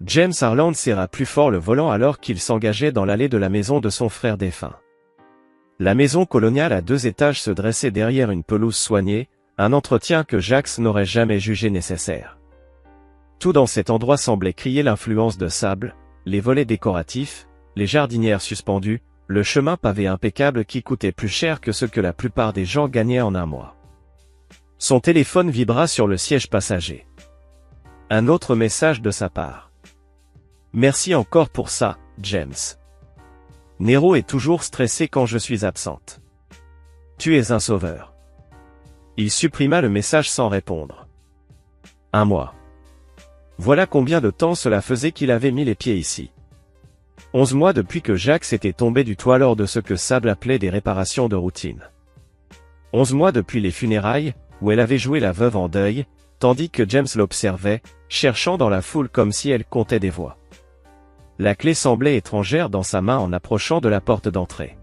James Harland serra plus fort le volant alors qu'il s'engageait dans l'allée de la maison de son frère défunt. La maison coloniale à 2 étages se dressait derrière une pelouse soignée, un entretien que Jacques n'aurait jamais jugé nécessaire. Tout dans cet endroit semblait crier l'influence de Sable, les volets décoratifs, les jardinières suspendues, le chemin pavé impeccable qui coûtait plus cher que ce que la plupart des gens gagnaient en un mois. Son téléphone vibra sur le siège passager. Un autre message de sa part. « Merci encore pour ça, James. Nero est toujours stressé quand je suis absente. Tu es un sauveur. » Il supprima le message sans répondre. 1 mois. Voilà combien de temps cela faisait qu'il avait mis les pieds ici. 11 mois depuis que Jacques était tombé du toit lors de ce que Sable appelait des réparations de routine. 11 mois depuis les funérailles, où elle avait joué la veuve en deuil, tandis que James l'observait, cherchant dans la foule comme si elle comptait des voix. La clé semblait étrangère dans sa main en approchant de la porte d'entrée.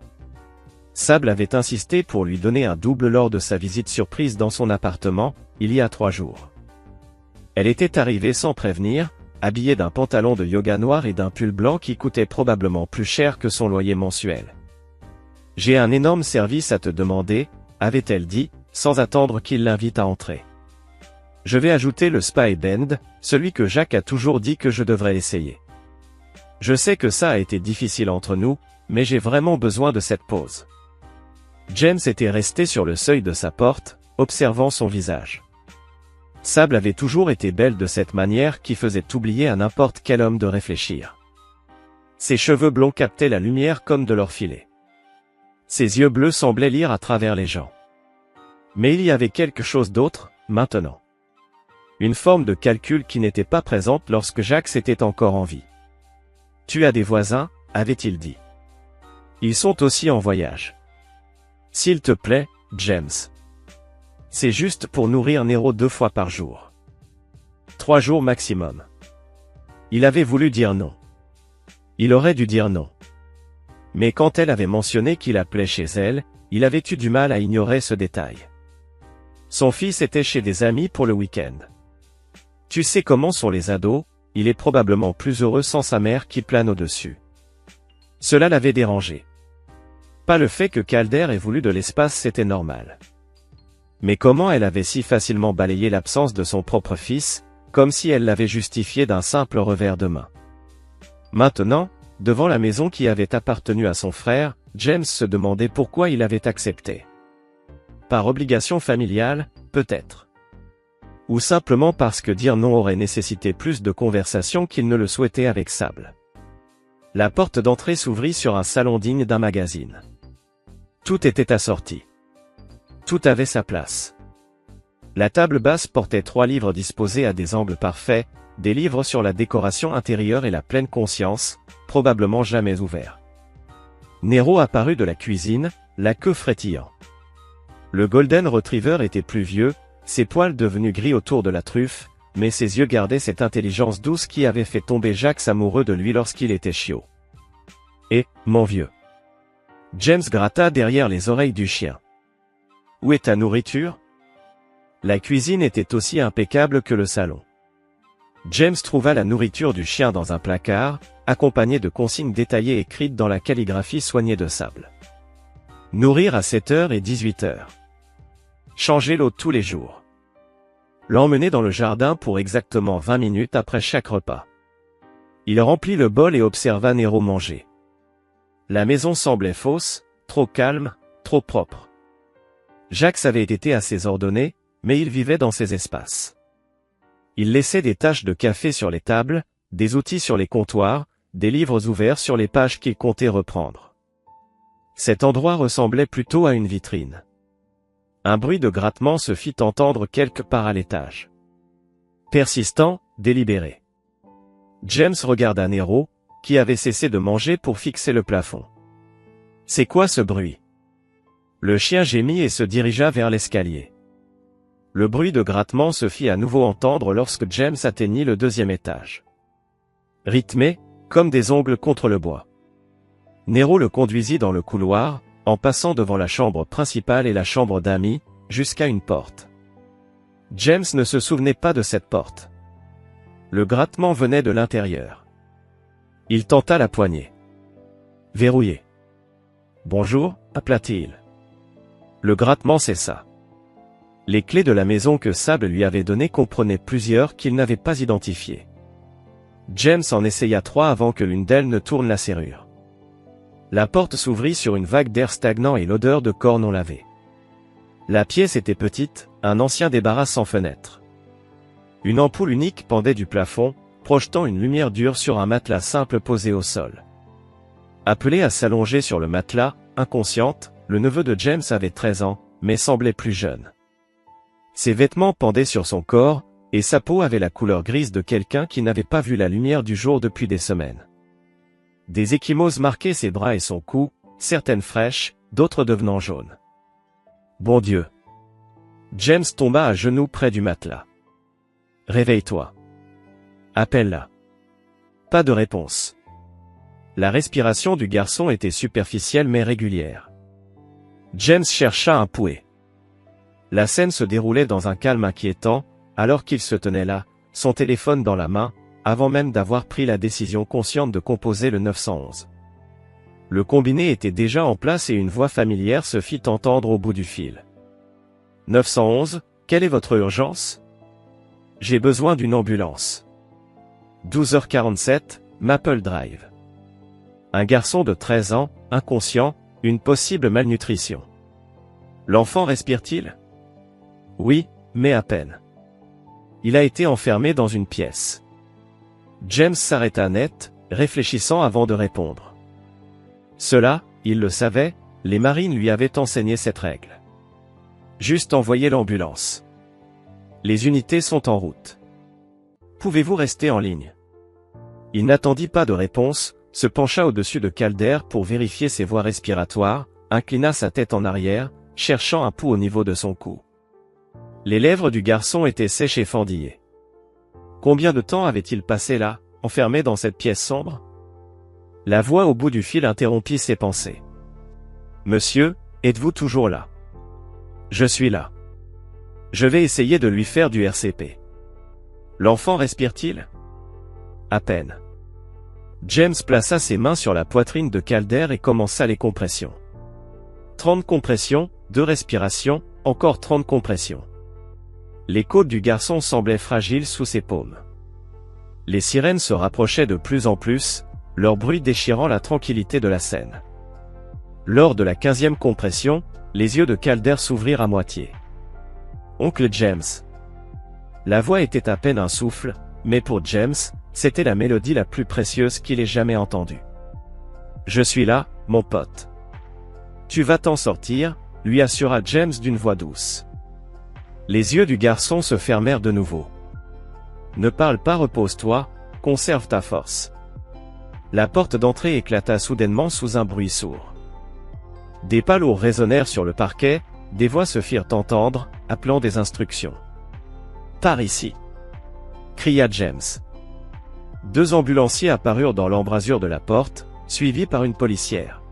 Sable avait insisté pour lui donner un double lors de sa visite surprise dans son appartement, il y a 3 jours. Elle était arrivée sans prévenir, habillée d'un pantalon de yoga noir et d'un pull blanc qui coûtait probablement plus cher que son loyer mensuel. « J'ai un énorme service à te demander », avait-elle dit, sans attendre qu'il l'invite à entrer. « Je vais ajouter le Spy Bend, celui que Jacques a toujours dit que je devrais essayer. Je sais que ça a été difficile entre nous, mais j'ai vraiment besoin de cette pause. » James était resté sur le seuil de sa porte, observant son visage. Sable avait toujours été belle de cette manière qui faisait oublier à n'importe quel homme de réfléchir. Ses cheveux blonds captaient la lumière comme de l'or filé. Ses yeux bleus semblaient lire à travers les gens. Mais il y avait quelque chose d'autre, maintenant. Une forme de calcul qui n'était pas présente lorsque Jacques était encore en vie. « Tu as des voisins ?» avait-il dit. « Ils sont aussi en voyage. S'il te plaît, James. C'est juste pour nourrir Nero 2 fois par jour. 3 jours maximum. » Il avait voulu dire non. Il aurait dû dire non. Mais quand elle avait mentionné qu'il appelait chez elle, il avait eu du mal à ignorer ce détail. Son fils était chez des amis pour le week-end. Tu sais comment sont les ados, il est probablement plus heureux sans sa mère qui plane au-dessus. Cela l'avait dérangé. Pas le fait que Calder ait voulu de l'espace, c'était normal. Mais comment elle avait si facilement balayé l'absence de son propre fils, comme si elle l'avait justifié d'un simple revers de main. Maintenant, devant la maison qui avait appartenu à son frère, James se demandait pourquoi il avait accepté. Par obligation familiale, peut-être. Ou simplement parce que dire non aurait nécessité plus de conversation qu'il ne le souhaitait avec Sable. La porte d'entrée s'ouvrit sur un salon digne d'un magazine. Tout était assorti. Tout avait sa place. La table basse portait 3 livres disposés à des angles parfaits, des livres sur la décoration intérieure et la pleine conscience, probablement jamais ouverts. Nero apparut de la cuisine, la queue frétillant. Le Golden Retriever était plus vieux, ses poils devenus gris autour de la truffe, mais ses yeux gardaient cette intelligence douce qui avait fait tomber Jacques amoureux de lui lorsqu'il était chiot. « Et, mon vieux. » James gratta derrière les oreilles du chien. « Où est ta nourriture ?» La cuisine était aussi impeccable que le salon. James trouva la nourriture du chien dans un placard, accompagnée de consignes détaillées écrites dans la calligraphie soignée de Sable. Nourrir à 7h et 18h. Changer l'eau tous les jours. L'emmener dans le jardin pour exactement 20 minutes après chaque repas. Il remplit le bol et observa Nero manger. La maison semblait fausse, trop calme, trop propre. Jacques avait été assez ordonné, mais il vivait dans ces espaces. Il laissait des taches de café sur les tables, des outils sur les comptoirs, des livres ouverts sur les pages qu'il comptait reprendre. Cet endroit ressemblait plutôt à une vitrine. Un bruit de grattement se fit entendre quelque part à l'étage. Persistant, délibéré. James regarda Nero, qui avait cessé de manger pour fixer le plafond. « C'est quoi ce bruit ?» Le chien gémit et se dirigea vers l'escalier. Le bruit de grattement se fit à nouveau entendre lorsque James atteignit le 2e étage. Rythmé, comme des ongles contre le bois. Nero le conduisit dans le couloir, en passant devant la chambre principale et la chambre d'amis, jusqu'à une porte. James ne se souvenait pas de cette porte. Le grattement venait de l'intérieur. Il tenta la poignée. Verrouillé. Bonjour, appela-t-il. Le grattement cessa. Les clés de la maison que Sable lui avait données comprenaient plusieurs qu'il n'avait pas identifiées. James en essaya 3 avant que l'une d'elles ne tourne la serrure. La porte s'ouvrit sur une vague d'air stagnant et l'odeur de corps non lavés. La pièce était petite, un ancien débarras sans fenêtre. Une ampoule unique pendait du plafond, projetant une lumière dure sur un matelas simple posé au sol. Appelée à s'allonger sur le matelas, inconsciente, le neveu de James avait 13 ans, mais semblait plus jeune. Ses vêtements pendaient sur son corps, et sa peau avait la couleur grise de quelqu'un qui n'avait pas vu la lumière du jour depuis des semaines. Des ecchymoses marquaient ses bras et son cou, certaines fraîches, d'autres devenant jaunes. Bon Dieu! James tomba à genoux près du matelas. Réveille-toi. Appelle-la. Pas de réponse. La respiration du garçon était superficielle mais régulière. James chercha un pouet. La scène se déroulait dans un calme inquiétant, alors qu'il se tenait là, son téléphone dans la main, avant même d'avoir pris la décision consciente de composer le 911. Le combiné était déjà en place et une voix familière se fit entendre au bout du fil. 911, quelle est votre urgence? J'ai besoin d'une ambulance. 12h47, Maple Drive. Un garçon de 13 ans, inconscient, une possible malnutrition. L'enfant respire-t-il? Oui, mais à peine. Il a été enfermé dans une pièce. James s'arrêta net, réfléchissant avant de répondre. Cela, il le savait, les marines lui avaient enseigné cette règle. Juste envoyer l'ambulance. Les unités sont en route. Pouvez-vous rester en ligne? Il n'attendit pas de réponse, se pencha au-dessus de Calder pour vérifier ses voies respiratoires, inclina sa tête en arrière, cherchant un pouls au niveau de son cou. Les lèvres du garçon étaient sèches et fendillées. Combien de temps avait-il passé là, enfermé dans cette pièce sombre? La voix au bout du fil interrompit ses pensées. Monsieur, êtes-vous toujours là? Je suis là. Je vais essayer de lui faire du RCP. L'enfant respire-t-il? À peine. James plaça ses mains sur la poitrine de Calder et commença les compressions. 30 compressions, 2 respirations, encore 30 compressions. Les côtes du garçon semblaient fragiles sous ses paumes. Les sirènes se rapprochaient de plus en plus, leur bruit déchirant la tranquillité de la scène. Lors de la 15e compression, les yeux de Calder s'ouvrirent à moitié. Oncle James. La voix était à peine un souffle, mais pour James, c'était la mélodie la plus précieuse qu'il ait jamais entendue. Je suis là, mon pote. Tu vas t'en sortir, lui assura James d'une voix douce. Les yeux du garçon se fermèrent de nouveau. Ne parle pas, repose-toi, conserve ta force. La porte d'entrée éclata soudainement sous un bruit sourd. Des pas lourds résonnèrent sur le parquet, des voix se firent entendre, appelant des instructions. Par ici! Cria James. 2 ambulanciers apparurent dans l'embrasure de la porte, suivis par une policière.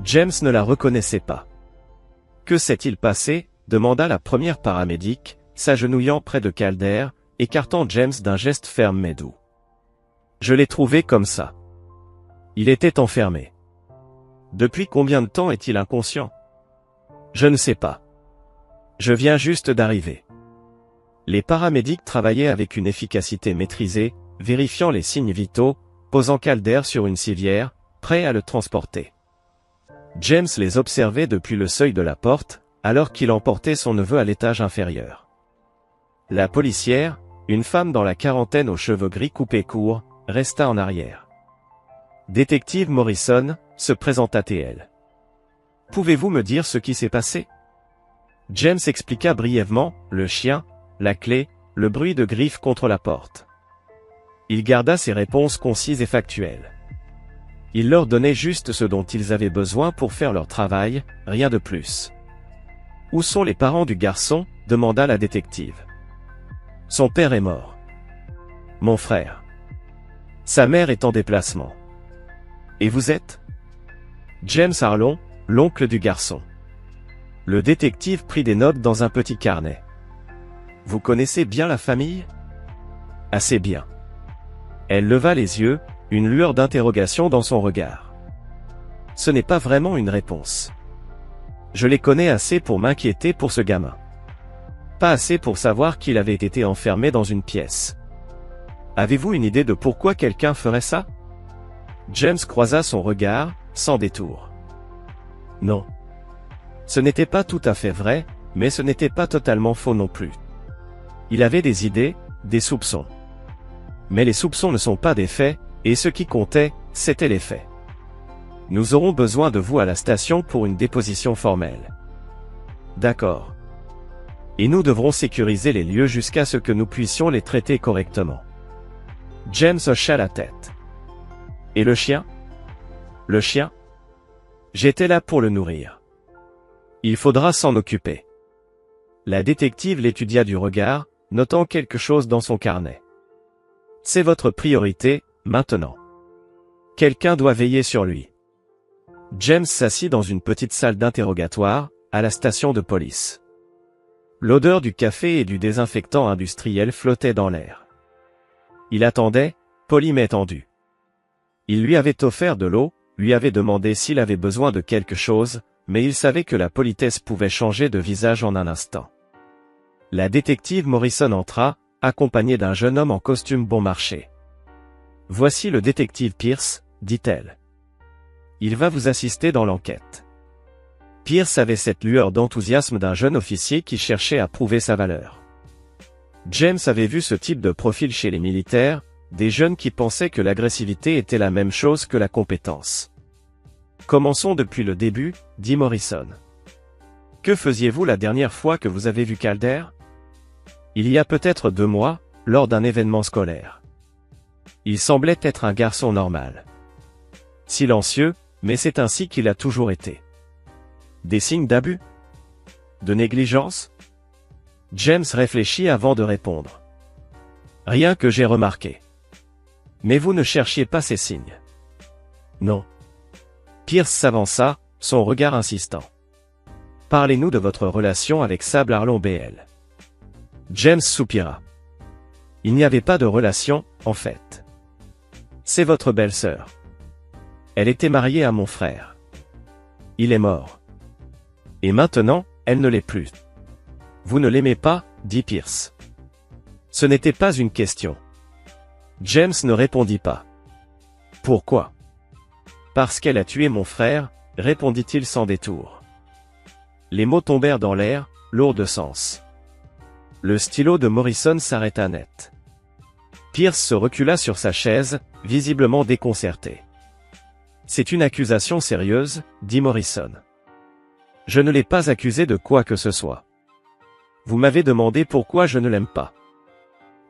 James ne la reconnaissait pas. Que s'est-il passé? Demanda la première paramédic, s'agenouillant près de Calder, écartant James d'un geste ferme mais doux. Je l'ai trouvé comme ça. Il était enfermé. Depuis combien de temps est-il inconscient? Je ne sais pas. Je viens juste d'arriver. Les paramédics travaillaient avec une efficacité maîtrisée, vérifiant les signes vitaux, posant Calder sur une civière, prêt à le transporter. James les observait depuis le seuil de la porte, alors qu'il emportait son neveu à l'étage inférieur. La policière, une femme dans la quarantaine aux cheveux gris coupés courts, resta en arrière. Détective Morrison, se présenta-t-elle. Pouvez-vous me dire ce qui s'est passé? James expliqua brièvement, le chien, la clé, le bruit de griffes contre la porte. Il garda ses réponses concises et factuelles. Il leur donnait juste ce dont ils avaient besoin pour faire leur travail, rien de plus. Où sont les parents du garçon? Demanda la détective. Son père est mort. Mon frère. Sa mère est en déplacement. Et vous êtes? James Harlon, l'oncle du garçon. Le détective prit des notes dans un petit carnet. Vous connaissez bien la famille? Assez bien. Elle leva les yeux, une lueur d'interrogation dans son regard. Ce n'est pas vraiment une réponse. Je les connais assez pour m'inquiéter pour ce gamin. Pas assez pour savoir qu'il avait été enfermé dans une pièce. Avez-vous une idée de pourquoi quelqu'un ferait ça? James croisa son regard, sans détour. Non. Ce n'était pas tout à fait vrai, mais ce n'était pas totalement faux non plus. Il avait des idées, des soupçons. Mais les soupçons ne sont pas des faits, et ce qui comptait, c'était les faits. Nous aurons besoin de vous à la station pour une déposition formelle. D'accord. Et nous devrons sécuriser les lieux jusqu'à ce que nous puissions les traiter correctement. James hocha la tête. Et le chien? Le chien? J'étais là pour le nourrir. Il faudra s'en occuper. La détective l'étudia du regard, notant quelque chose dans son carnet. C'est votre priorité, maintenant. Quelqu'un doit veiller sur lui. James s'assit dans une petite salle d'interrogatoire, à la station de police. L'odeur du café et du désinfectant industriel flottait dans l'air. Il attendait, poli mais tendu. Il lui avait offert de l'eau, lui avait demandé s'il avait besoin de quelque chose, mais il savait que la politesse pouvait changer de visage en un instant. La détective Morrison entra, accompagnée d'un jeune homme en costume bon marché. « Voici le détective Pierce, dit-elle. Il va vous assister dans l'enquête. » Pierce avait cette lueur d'enthousiasme d'un jeune officier qui cherchait à prouver sa valeur. James avait vu ce type de profil chez les militaires, des jeunes qui pensaient que l'agressivité était la même chose que la compétence. « Commençons depuis le début, dit Morrison. Que faisiez-vous la dernière fois que vous avez vu Calder? Il y a peut-être 2 mois, lors d'un événement scolaire. Il semblait être un garçon normal. Silencieux, mais c'est ainsi qu'il a toujours été. Des signes d'abus? De négligence? James réfléchit avant de répondre. Rien que j'ai remarqué. Mais vous ne cherchiez pas ces signes. Non. Pierce s'avança, son regard insistant. Parlez-nous de votre relation avec Sable Arlon BL. James soupira. Il n'y avait pas de relation, en fait. C'est votre belle-sœur. Elle était mariée à mon frère. Il est mort. Et maintenant, elle ne l'est plus. Vous ne l'aimez pas, dit Pierce. Ce n'était pas une question. James ne répondit pas. Pourquoi? Parce qu'elle a tué mon frère, répondit-il sans détour. Les mots tombèrent dans l'air, lourds de sens. Le stylo de Morrison s'arrêta net. Pierce se recula sur sa chaise, visiblement déconcerté. C'est une accusation sérieuse, dit Morrison. Je ne l'ai pas accusé de quoi que ce soit. Vous m'avez demandé pourquoi je ne l'aime pas.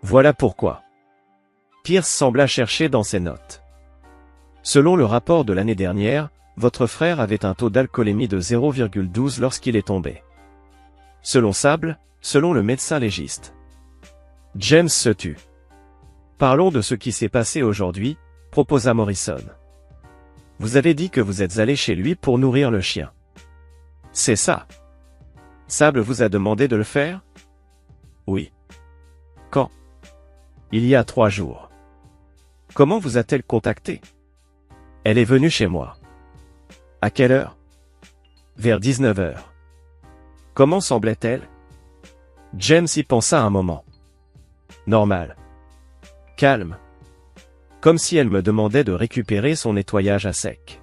Voilà pourquoi. Pierce sembla chercher dans ses notes. Selon le rapport de l'année dernière, votre frère avait un taux d'alcoolémie de 0,12 lorsqu'il est tombé. Selon Sable, selon le médecin légiste. James se tut. Parlons de ce qui s'est passé aujourd'hui, proposa Morrison. Vous avez dit que vous êtes allé chez lui pour nourrir le chien. C'est ça. Sable vous a demandé de le faire? Oui. Quand? Il y a 3 jours. Comment vous a-t-elle contacté? Elle est venue chez moi. À quelle heure? Vers 19 h. Comment semblait-elle? James y pensa un moment. Normal. Calme. Comme si elle me demandait de récupérer son nettoyage à sec.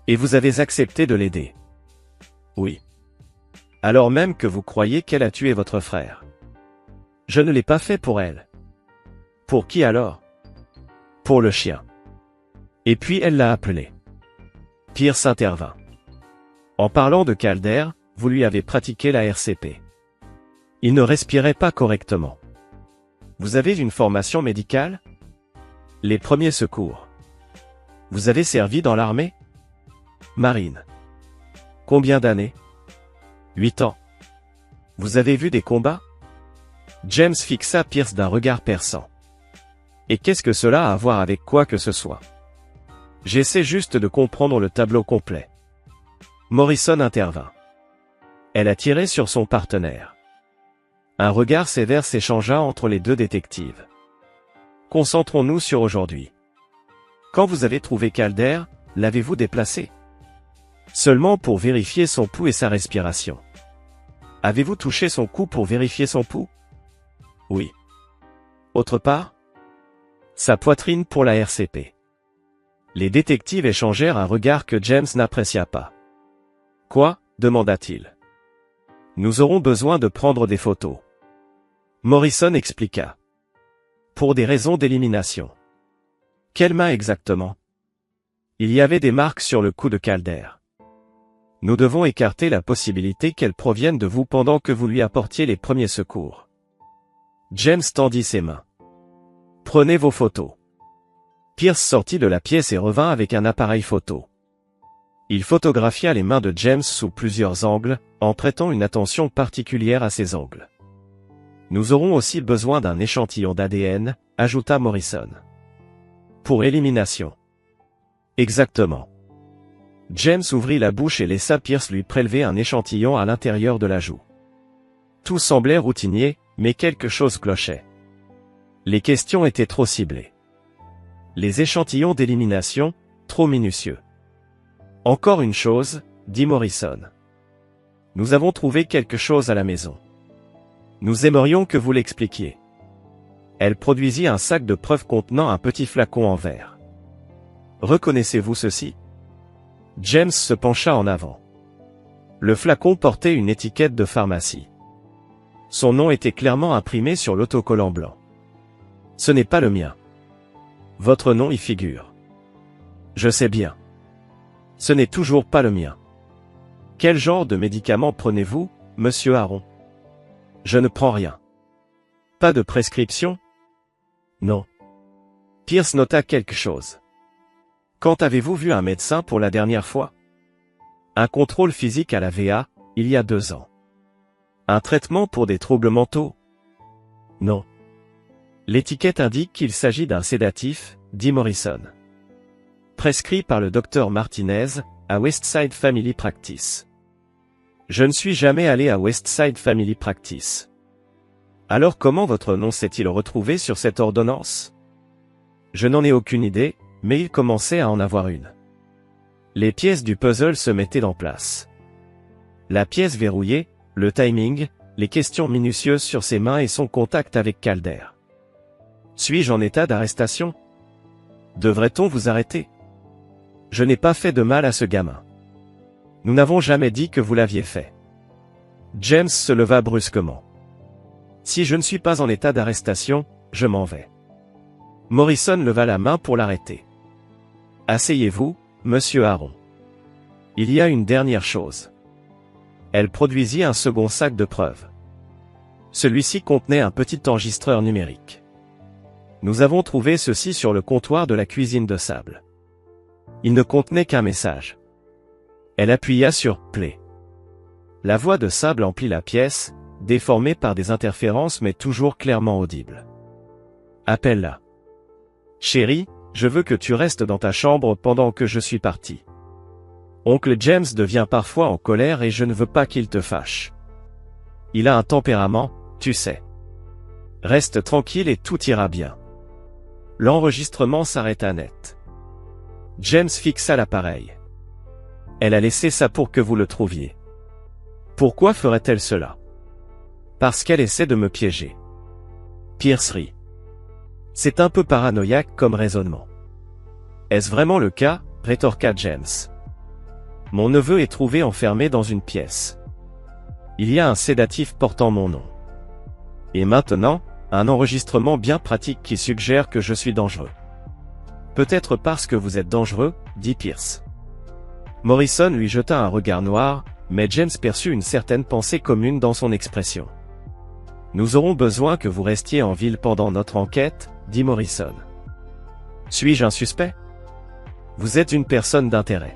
Et vous avez accepté de l'aider? Oui. Alors même que vous croyez qu'elle a tué votre frère. Je ne l'ai pas fait pour elle. Pour qui alors? Pour le chien. Et puis elle l'a appelé. Pierce intervint. En parlant de Calder, vous lui avez pratiqué la RCP. Il ne respirait pas correctement. Vous avez une formation médicale? Les premiers secours. Vous avez servi dans l'armée? Marine. Combien d'années? 8 ans. Vous avez vu des combats? James fixa Pierce d'un regard perçant. Et qu'est-ce que cela a à voir avec quoi que ce soit? J'essaie juste de comprendre le tableau complet. Morrison intervint. Elle a tiré sur son partenaire. Un regard sévère s'échangea entre les deux détectives. Concentrons-nous sur aujourd'hui. Quand vous avez trouvé Calder, l'avez-vous déplacé? Seulement pour vérifier son pouls et sa respiration. Avez-vous touché son cou pour vérifier son pouls? Oui. Autre part? Sa poitrine pour la RCP. Les détectives échangèrent un regard que James n'apprécia pas. Quoi? Demanda-t-il. Nous aurons besoin de prendre des photos. Morrison expliqua. Pour des raisons d'élimination. Quelle main exactement? Il y avait des marques sur le cou de Calder. Nous devons écarter la possibilité qu'elles proviennent de vous pendant que vous lui apportiez les premiers secours. James tendit ses mains. Prenez vos photos. Pierce sortit de la pièce et revint avec un appareil photo. Il photographia les mains de James sous plusieurs angles, en prêtant une attention particulière à ces angles. Nous aurons aussi besoin d'un échantillon d'ADN, ajouta Morrison. Pour élimination. Exactement. James ouvrit la bouche et laissa Pierce lui prélever un échantillon à l'intérieur de la joue. Tout semblait routinier, mais quelque chose clochait. Les questions étaient trop ciblées. Les échantillons d'élimination, trop minutieux. Encore une chose, dit Morrison. Nous avons trouvé quelque chose à la maison. Nous aimerions que vous l'expliquiez. Elle produisit un sac de preuves contenant un petit flacon en verre. Reconnaissez-vous ceci? James se pencha en avant. Le flacon portait une étiquette de pharmacie. Son nom était clairement imprimé sur l'autocollant blanc. Ce n'est pas le mien. Votre nom y figure. Je sais bien. Ce n'est toujours pas le mien. Quel genre de médicament prenez-vous, monsieur Aaron? Je ne prends rien. Pas de prescription? Non. Pierce nota quelque chose. Quand avez-vous vu un médecin pour la dernière fois? Un contrôle physique à la VA, il y a 2 ans. Un traitement pour des troubles mentaux? Non. L'étiquette indique qu'il s'agit d'un sédatif, dit Morrison. Prescrit par le docteur Martinez, à Westside Family Practice. Je ne suis jamais allé à Westside Family Practice. Alors comment votre nom s'est-il retrouvé sur cette ordonnance? Je n'en ai aucune idée, mais il commençait à en avoir une. Les pièces du puzzle se mettaient en place. La pièce verrouillée, le timing, les questions minutieuses sur ses mains et son contact avec Calder. Suis-je en état d'arrestation? Devrait-on vous arrêter? Je n'ai pas fait de mal à ce gamin. Nous n'avons jamais dit que vous l'aviez fait. James se leva brusquement. Si je ne suis pas en état d'arrestation, je m'en vais. Morrison leva la main pour l'arrêter. Asseyez-vous, monsieur Aaron. Il y a une dernière chose. Elle produisit un second sac de preuves. Celui-ci contenait un petit enregistreur numérique. Nous avons trouvé ceci sur le comptoir de la cuisine de sable. Il ne contenait qu'un message. Elle appuya sur « Play ». La voix de Sable emplit la pièce, déformée par des interférences mais toujours clairement audible. Appelle-la. Chérie, je veux que tu restes dans ta chambre pendant que je suis parti. Oncle James devient parfois en colère et je ne veux pas qu'il te fâche. Il a un tempérament, tu sais. Reste tranquille et tout ira bien. L'enregistrement s'arrêta net. James fixa l'appareil. Elle a laissé ça pour que vous le trouviez. Pourquoi ferait-elle cela? Parce qu'elle essaie de me piéger. Pierce rit. C'est un peu paranoïaque comme raisonnement. Est-ce vraiment le cas? Rétorqua James. Mon neveu est trouvé enfermé dans une pièce. Il y a un sédatif portant mon nom. Et maintenant, un enregistrement bien pratique qui suggère que je suis dangereux. Peut-être parce que vous êtes dangereux, dit Pierce. Morrison lui jeta un regard noir, mais James perçut une certaine pensée commune dans son expression. Nous aurons besoin que vous restiez en ville pendant notre enquête, dit Morrison. Suis-je un suspect? Vous êtes une personne d'intérêt.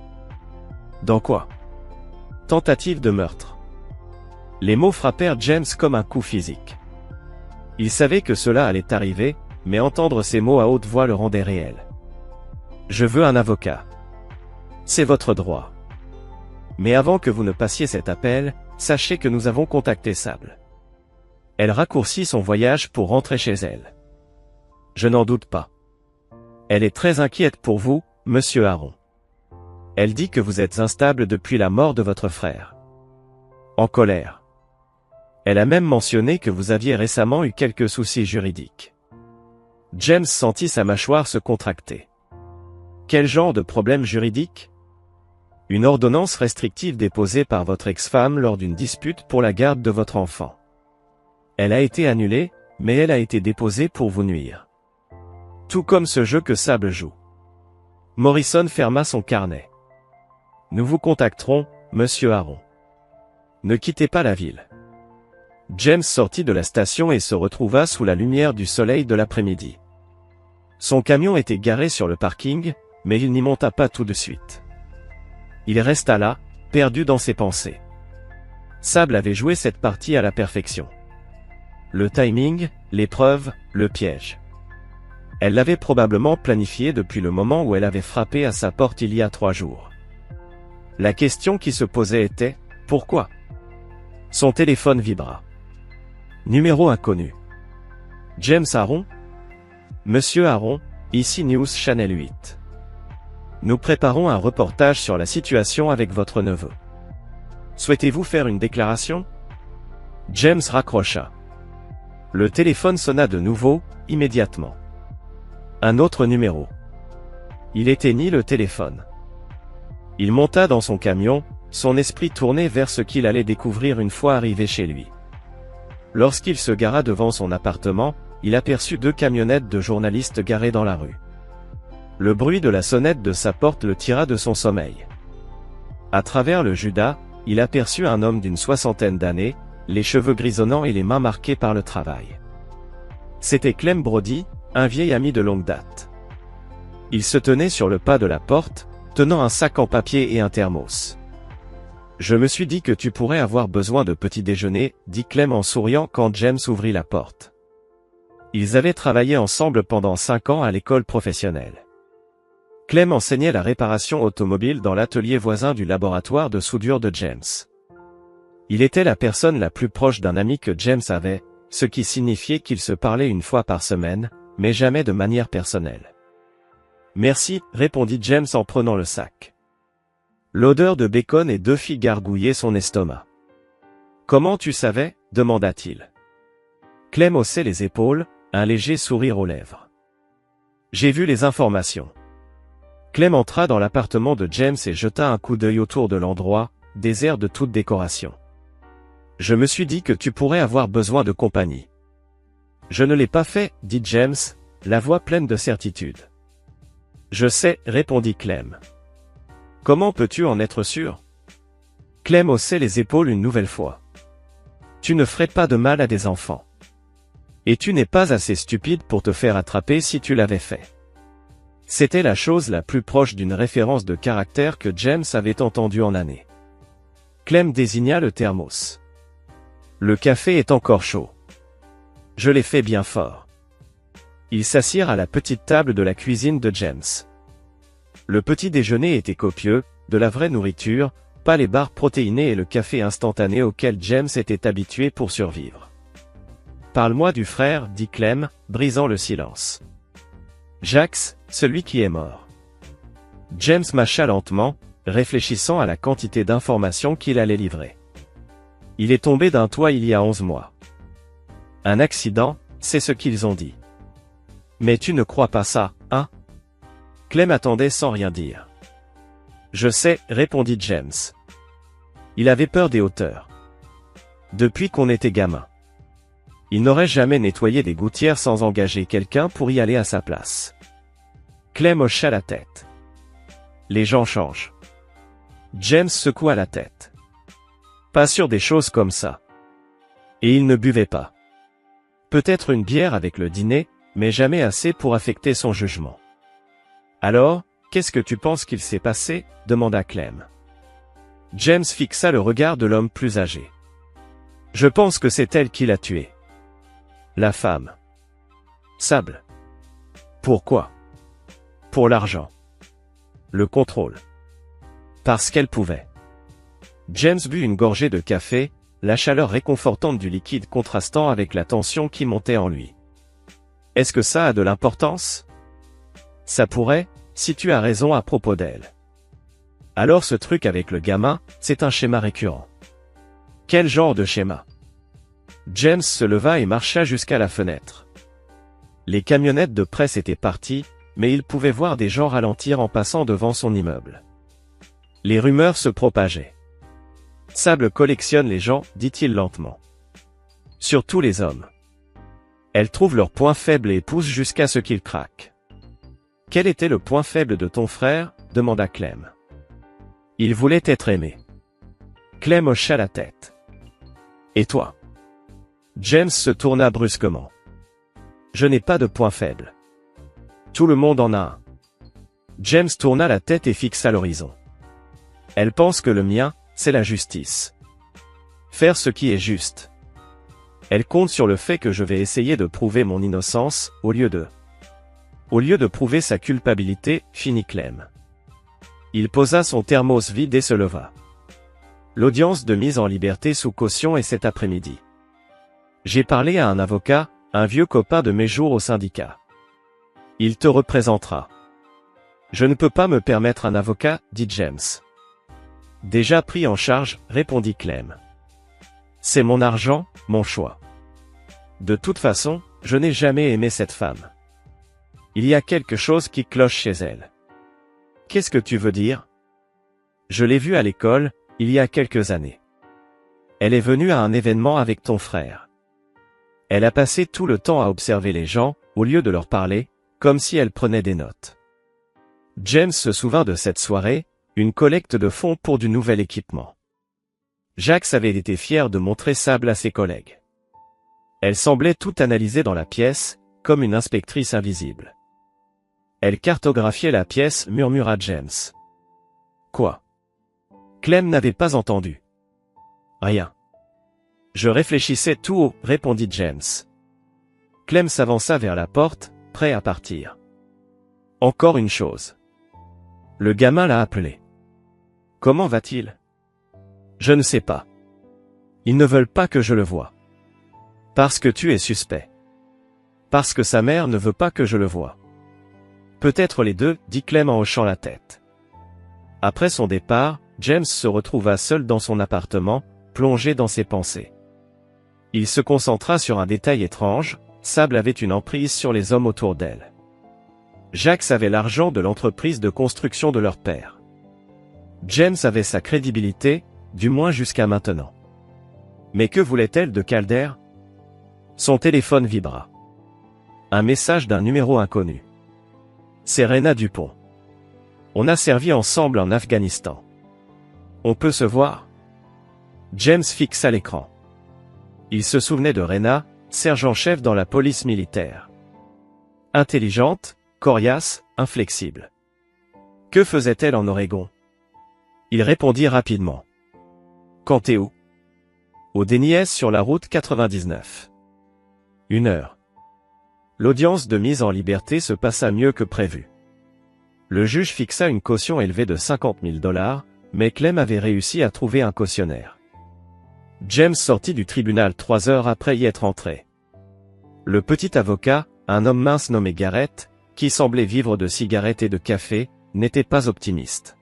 Dans quoi? Tentative de meurtre. Les mots frappèrent James comme un coup physique. Il savait que cela allait arriver, mais entendre ces mots à haute voix le rendait réel. Je veux un avocat. C'est votre droit. Mais avant que vous ne passiez cet appel, sachez que nous avons contacté Sable. Elle raccourcit son voyage pour rentrer chez elle. Je n'en doute pas. Elle est très inquiète pour vous, monsieur Aaron. Elle dit que vous êtes instable depuis la mort de votre frère. En colère. Elle a même mentionné que vous aviez récemment eu quelques soucis juridiques. James sentit sa mâchoire se contracter. Quel genre de problème juridique? Une ordonnance restrictive déposée par votre ex-femme lors d'une dispute pour la garde de votre enfant. Elle a été annulée, mais elle a été déposée pour vous nuire. Tout comme ce jeu que Sable joue. Morrison ferma son carnet. Nous vous contacterons, monsieur Aaron. Ne quittez pas la ville. James sortit de la station et se retrouva sous la lumière du soleil de l'après-midi. Son camion était garé sur le parking, mais il n'y monta pas tout de suite. Il resta là, perdu dans ses pensées. Sable avait joué cette partie à la perfection. Le timing, l'épreuve, le piège. Elle l'avait probablement planifié depuis le moment où elle avait frappé à sa porte il y a 3 jours. La question qui se posait était, pourquoi? Son téléphone vibra. Numéro inconnu. James Aaron? Monsieur Aaron, ici News Channel 8. Nous préparons un reportage sur la situation avec votre neveu. Souhaitez-vous faire une déclaration? James raccrocha. Le téléphone sonna de nouveau, immédiatement. Un autre numéro. Il éteignit le téléphone. Il monta dans son camion, son esprit tourné vers ce qu'il allait découvrir une fois arrivé chez lui. Lorsqu'il se gara devant son appartement, il aperçut 2 camionnettes de journalistes garées dans la rue. Le bruit de la sonnette de sa porte le tira de son sommeil. À travers le Judas, il aperçut un homme d'une 60aine d'années, les cheveux grisonnants et les mains marquées par le travail. C'était Clem Brody, un vieil ami de longue date. Il se tenait sur le pas de la porte, tenant un sac en papier et un thermos. « Je me suis dit que tu pourrais avoir besoin de petit déjeuner, dit Clem en souriant quand James ouvrit la porte. Ils avaient travaillé ensemble pendant 5 ans à l'école professionnelle. Clem enseignait la réparation automobile dans l'atelier voisin du laboratoire de soudure de James. Il était la personne la plus proche d'un ami que James avait, ce qui signifiait qu'ils se parlaient une fois par semaine, mais jamais de manière personnelle. « Merci, répondit James en prenant le sac. L'odeur de bacon et d'œufs fit gargouiller son estomac. « Comment tu savais ?» demanda-t-il. Clem haussait les épaules, un léger sourire aux lèvres. « J'ai vu les informations. » Clem entra dans l'appartement de James et jeta un coup d'œil autour de l'endroit, désert de toute décoration. « Je me suis dit que tu pourrais avoir besoin de compagnie. »« Je ne l'ai pas fait, dit James, la voix pleine de certitude. »« Je sais, répondit Clem. »« Comment peux-tu en être sûr ?» Clem haussait les épaules une nouvelle fois. « Tu ne ferais pas de mal à des enfants. Et tu n'es pas assez stupide pour te faire attraper si tu l'avais fait. » C'était la chose la plus proche d'une référence de caractère que James avait entendue en années. Clem désigna le thermos. « Le café est encore chaud. Je l'ai fait bien fort. » Ils s'assirent à la petite table de la cuisine de James. Le petit déjeuner était copieux, de la vraie nourriture, pas les barres protéinées et le café instantané auquel James était habitué pour survivre. « Parle-moi du frère, dit Clem, brisant le silence. « Jax, celui qui est mort. » James mâcha lentement, réfléchissant à la quantité d'informations qu'il allait livrer. « Il est tombé d'un toit il y a 11 mois. Un accident, c'est ce qu'ils ont dit. » « Mais tu ne crois pas ça, hein ?» Clem attendait sans rien dire. « Je sais, répondit James. Il avait peur des hauteurs. Depuis qu'on était gamin. Il n'aurait jamais nettoyé des gouttières sans engager quelqu'un pour y aller à sa place. » Clem hocha la tête. « Les gens changent. » James secoua la tête. « Pas sur des choses comme ça. » Et il ne buvait pas. Peut-être une bière avec le dîner, mais jamais assez pour affecter son jugement. « Alors, qu'est-ce que tu penses qu'il s'est passé ?» demanda Clem. James fixa le regard de l'homme plus âgé. « Je pense que c'est elle qui l'a tué. La femme. Sable. Pourquoi? Pour l'argent. Le contrôle. Parce qu'elle pouvait. » James but une gorgée de café, la chaleur réconfortante du liquide contrastant avec la tension qui montait en lui. « Est-ce que ça a de l'importance? Ça pourrait, si tu as raison à propos d'elle. Alors ce truc avec le gamin, c'est un schéma récurrent. Quel genre de schéma? James se leva et marcha jusqu'à la fenêtre. Les camionnettes de presse étaient parties, mais il pouvait voir des gens ralentir en passant devant son immeuble. Les rumeurs se propageaient. Sable collectionne les gens, dit-il lentement. Surtout les hommes. Elle trouve leurs points faibles et pousse jusqu'à ce qu'ils craquent. Quel était le point faible de ton frère? Demanda Clem. Il voulait être aimé. Clem hocha la tête. Et toi? James se tourna brusquement. Je n'ai pas de point faible. Tout le monde en a un. James tourna la tête et fixa l'horizon. Elle pense que le mien, c'est la justice. Faire ce qui est juste. Elle compte sur le fait que je vais essayer de prouver mon innocence, au lieu de prouver sa culpabilité, finit Clem. Il posa son thermos vide et se leva. L'audience de mise en liberté sous caution est cet après-midi. J'ai parlé à un avocat, un vieux copain de mes jours au syndicat. Il te représentera. Je ne peux pas me permettre un avocat, dit James. Déjà pris en charge, répondit Clem. C'est mon argent, mon choix. De toute façon, je n'ai jamais aimé cette femme. Il y a quelque chose qui cloche chez elle. Qu'est-ce que tu veux dire? Je l'ai vue à l'école, il y a quelques années. Elle est venue à un événement avec ton frère. Elle a passé tout le temps à observer les gens, au lieu de leur parler, comme si elle prenait des notes. James se souvint de cette soirée, une collecte de fonds pour du nouvel équipement. Jax avait été fier de montrer Sable à ses collègues. Elle semblait tout analyser dans la pièce, comme une inspectrice invisible. Elle cartographiait la pièce, murmura James. Quoi? Clem n'avait pas entendu. Rien. Je réfléchissais tout haut, répondit James. Clem s'avança vers la porte, prêt à partir. Encore une chose. Le gamin l'a appelé. Comment va-t-il? Je ne sais pas. Ils ne veulent pas que je le voie. Parce que tu es suspect. Parce que sa mère ne veut pas que je le voie. Peut-être les deux, dit Clem en hochant la tête. Après son départ, James se retrouva seul dans son appartement, plongé dans ses pensées. Il se concentra sur un détail étrange, Sable avait une emprise sur les hommes autour d'elle. Jax avait l'argent de l'entreprise de construction de leur père. James avait sa crédibilité, du moins jusqu'à maintenant. Mais que voulait-elle de Calder? Son téléphone vibra. Un message d'un numéro inconnu. C'est Rena Dupont. On a servi ensemble en Afghanistan. On peut se voir? James fixa l'écran. Il se souvenait de Rena, sergent-chef dans la police militaire. Intelligente, coriace, inflexible. Que faisait-elle en Oregon? Il répondit rapidement. Quand t'es où? Au Déniès sur la route 99. 1 heure. L'audience de mise en liberté se passa mieux que prévu. Le juge fixa une caution élevée de 50 000 $, mais Clem avait réussi à trouver un cautionnaire. James sortit du tribunal 3 heures après y être entré. Le petit avocat, un homme mince nommé Garrett, qui semblait vivre de cigarettes et de café, n'était pas optimiste.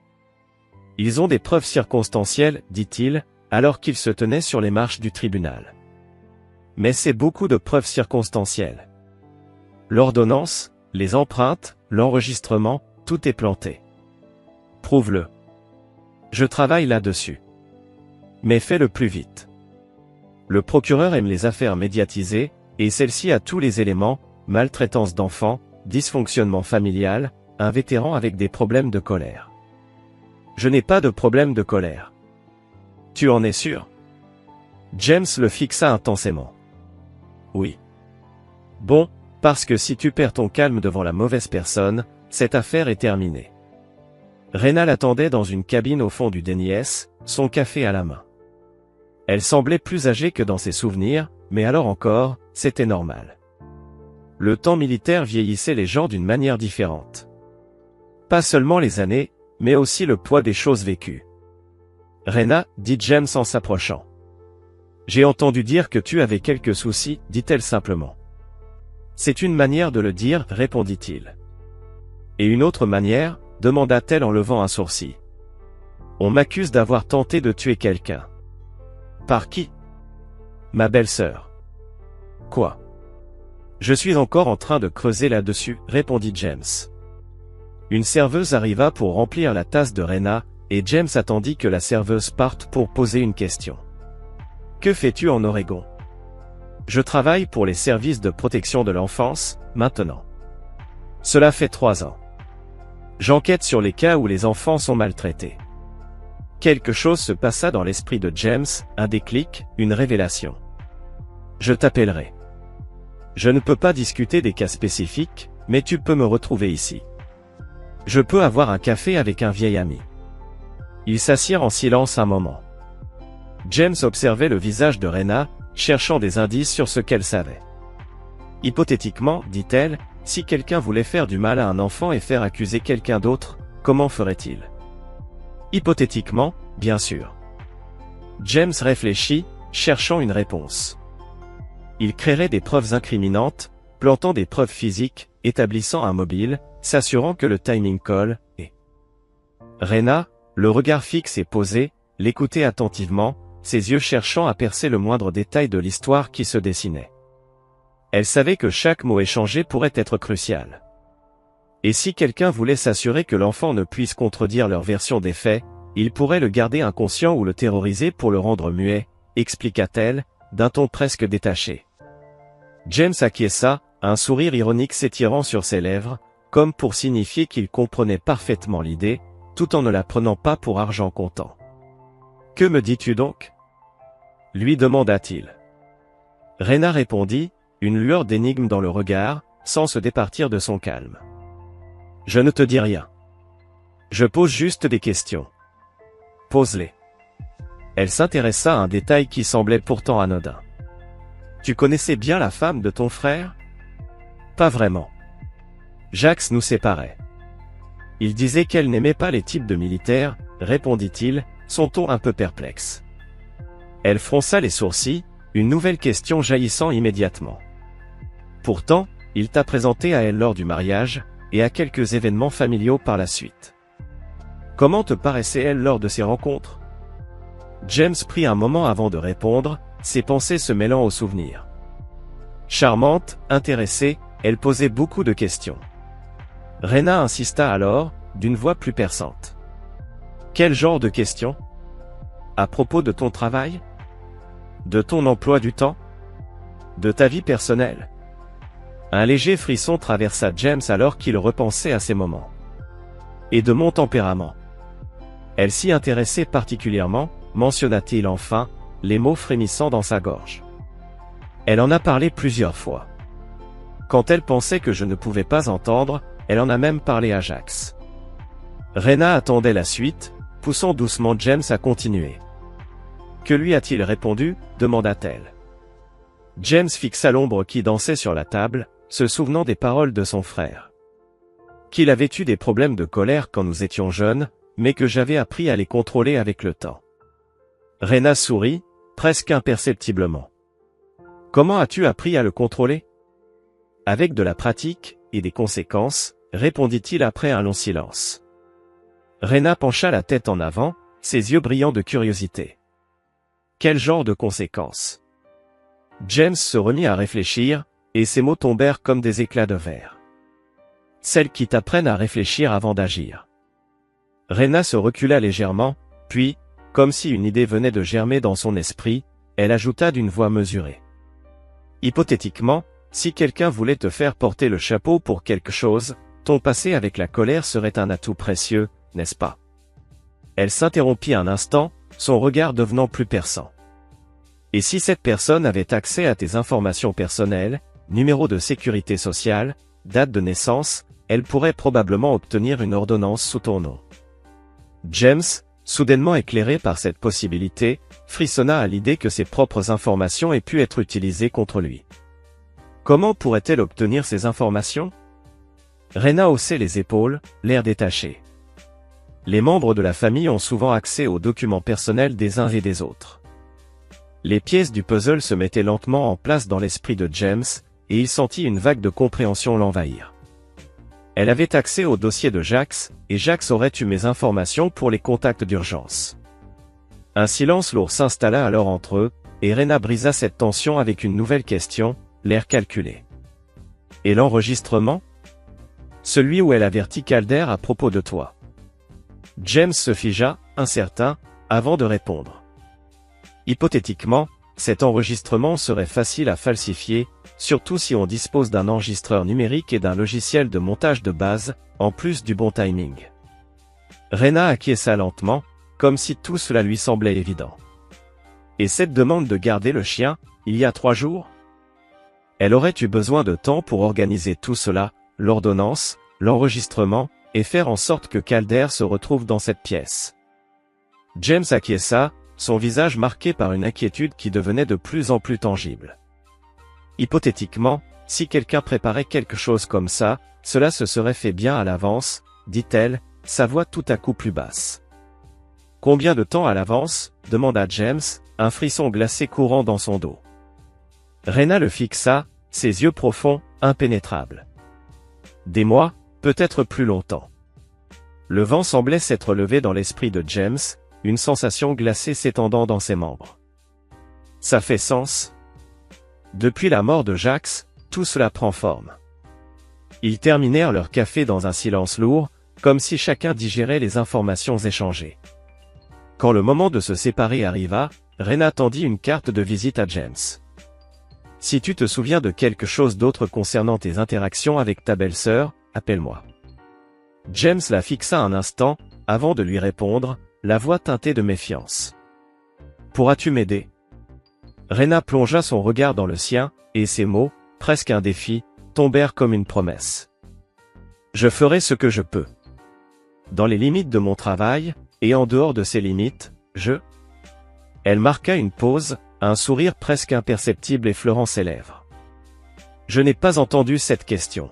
Ils ont des preuves circonstancielles, dit-il, alors qu'il se tenait sur les marches du tribunal. Mais c'est beaucoup de preuves circonstancielles. L'ordonnance, les empreintes, l'enregistrement, tout est planté. Prouve-le. Je travaille là-dessus. Mais fais-le plus vite. Le procureur aime les affaires médiatisées, et celle-ci a tous les éléments, maltraitance d'enfants, dysfonctionnement familial, un vétéran avec des problèmes de colère. Je n'ai pas de problème de colère. Tu en es sûr? James le fixa intensément. Oui. Bon, parce que si tu perds ton calme devant la mauvaise personne, cette affaire est terminée. Rena l'attendait dans une cabine au fond du Déniès, son café à la main. Elle semblait plus âgée que dans ses souvenirs, mais alors encore, c'était normal. Le temps militaire vieillissait les gens d'une manière différente. Pas seulement les années, mais aussi le poids des choses vécues. Rena, dit James en s'approchant. J'ai entendu dire que tu avais quelques soucis, dit-elle simplement. C'est une manière de le dire, répondit-il. Et une autre manière, demanda-t-elle en levant un sourcil. On m'accuse d'avoir tenté de tuer quelqu'un. Par qui? Ma belle-sœur. Quoi? Je suis encore en train de creuser là-dessus, répondit James. Une serveuse arriva pour remplir la tasse de Rena, et James attendit que la serveuse parte pour poser une question. Que fais-tu en Oregon? Je travaille pour les services de protection de l'enfance, maintenant. Cela fait 3 ans. J'enquête sur les cas où les enfants sont maltraités. Quelque chose se passa dans l'esprit de James, un déclic, une révélation. Je t'appellerai. Je ne peux pas discuter des cas spécifiques, mais tu peux me retrouver ici. Je peux avoir un café avec un vieil ami. Ils s'assirent en silence un moment. James observait le visage de Rena, cherchant des indices sur ce qu'elle savait. Hypothétiquement, dit-elle, si quelqu'un voulait faire du mal à un enfant et faire accuser quelqu'un d'autre, comment ferait-il? Hypothétiquement, bien sûr. James réfléchit, cherchant une réponse. Il créerait des preuves incriminantes, plantant des preuves physiques, établissant un mobile, s'assurant que le timing colle, et... Rena, le regard fixe et posé, l'écoutait attentivement, ses yeux cherchant à percer le moindre détail de l'histoire qui se dessinait. Elle savait que chaque mot échangé pourrait être crucial. Et si quelqu'un voulait s'assurer que l'enfant ne puisse contredire leur version des faits, il pourrait le garder inconscient ou le terroriser pour le rendre muet, expliqua-t-elle, d'un ton presque détaché. James acquiesça, un sourire ironique s'étirant sur ses lèvres, comme pour signifier qu'il comprenait parfaitement l'idée, tout en ne la prenant pas pour argent comptant. « Que me dis-tu donc » lui demanda-t-il. Rena répondit, une lueur d'énigme dans le regard, sans se départir de son calme. « Je ne te dis rien. Je pose juste des questions. Pose-les. » Elle s'intéressa à un détail qui semblait pourtant anodin. « Tu connaissais bien la femme de ton frère » ? Pas vraiment. Jax nous séparait. Il disait qu'elle n'aimait pas les types de militaires, répondit-il, son ton un peu perplexe. Elle fronça les sourcils, une nouvelle question jaillissant immédiatement. Pourtant, il t'a présenté à elle lors du mariage, et à quelques événements familiaux par la suite. Comment te paraissait-elle lors de ces rencontres? James prit un moment avant de répondre, ses pensées se mêlant aux souvenirs. Charmante, intéressée, elle posait beaucoup de questions. Rena insista alors, d'une voix plus perçante. Quel genre de questions? À propos de ton travail? De ton emploi du temps? De ta vie personnelle? Un léger frisson traversa James alors qu'il repensait à ces moments. Et de mon tempérament. Elle s'y intéressait particulièrement, mentionna-t-il enfin, les mots frémissant dans sa gorge. Elle en a parlé plusieurs fois. Quand elle pensait que je ne pouvais pas entendre, elle en a même parlé à Jax. Rena attendait la suite, poussant doucement James à continuer. Que lui a-t-il répondu, demanda-t-elle. James fixa l'ombre qui dansait sur la table, se souvenant des paroles de son frère. Qu'il avait eu des problèmes de colère quand nous étions jeunes, mais que j'avais appris à les contrôler avec le temps. Rena sourit, presque imperceptiblement. Comment as-tu appris à le contrôler? Avec de la pratique, et des conséquences, répondit-il après un long silence. Rena pencha la tête en avant, ses yeux brillants de curiosité. Quel genre de conséquences? James se remit à réfléchir, et ses mots tombèrent comme des éclats de verre. Celles qui t'apprennent à réfléchir avant d'agir. Rena se recula légèrement, puis, comme si une idée venait de germer dans son esprit, elle ajouta d'une voix mesurée. Hypothétiquement, si quelqu'un voulait te faire porter le chapeau pour quelque chose, ton passé avec la colère serait un atout précieux, n'est-ce pas? Elle s'interrompit un instant, son regard devenant plus perçant. Et si cette personne avait accès à tes informations personnelles, numéro de sécurité sociale, date de naissance, elle pourrait probablement obtenir une ordonnance sous ton nom. James, soudainement éclairé par cette possibilité, frissonna à l'idée que ses propres informations aient pu être utilisées contre lui. Comment pourrait-elle obtenir ces informations? Rena haussait les épaules, l'air détaché. Les membres de la famille ont souvent accès aux documents personnels des uns et des autres. Les pièces du puzzle se mettaient lentement en place dans l'esprit de James, et il sentit une vague de compréhension l'envahir. Elle avait accès au dossier de Jax, et Jax aurait eu mes informations pour les contacts d'urgence. Un silence lourd s'installa alors entre eux, et Rena brisa cette tension avec une nouvelle question, l'air calculé. Et l'enregistrement? Celui où elle avertit Calder à propos de toi. James se figea, incertain, avant de répondre. Hypothétiquement, cet enregistrement serait facile à falsifier, surtout si on dispose d'un enregistreur numérique et d'un logiciel de montage de base, en plus du bon timing. Rena acquiesça lentement, comme si tout cela lui semblait évident. Et cette demande de garder le chien, il y a 3 jours? Elle aurait eu besoin de temps pour organiser tout cela, l'ordonnance, l'enregistrement, et faire en sorte que Calder se retrouve dans cette pièce. James acquiesça, son visage marqué par une inquiétude qui devenait de plus en plus tangible. Hypothétiquement, si quelqu'un préparait quelque chose comme ça, cela se serait fait bien à l'avance, dit-elle, sa voix tout à coup plus basse. Combien de temps à l'avance? Demanda James, un frisson glacé courant dans son dos. Rena le fixa, ses yeux profonds, impénétrables. Des mois, peut-être plus longtemps. Le vent semblait s'être levé dans l'esprit de James, une sensation glacée s'étendant dans ses membres. Ça fait sens. Depuis la mort de Jax, tout cela prend forme. Ils terminèrent leur café dans un silence lourd, comme si chacun digérait les informations échangées. Quand le moment de se séparer arriva, Rena tendit une carte de visite à James. Si tu te souviens de quelque chose d'autre concernant tes interactions avec ta belle-sœur, appelle-moi. James la fixa un instant, avant de lui répondre, la voix teintée de méfiance. Pourras-tu m'aider? Rena plongea son regard dans le sien, et ses mots, presque un défi, tombèrent comme une promesse. Je ferai ce que je peux. Dans les limites de mon travail, et en dehors de ces limites, Elle marqua une pause, un sourire presque imperceptible effleurant ses lèvres. Je n'ai pas entendu cette question.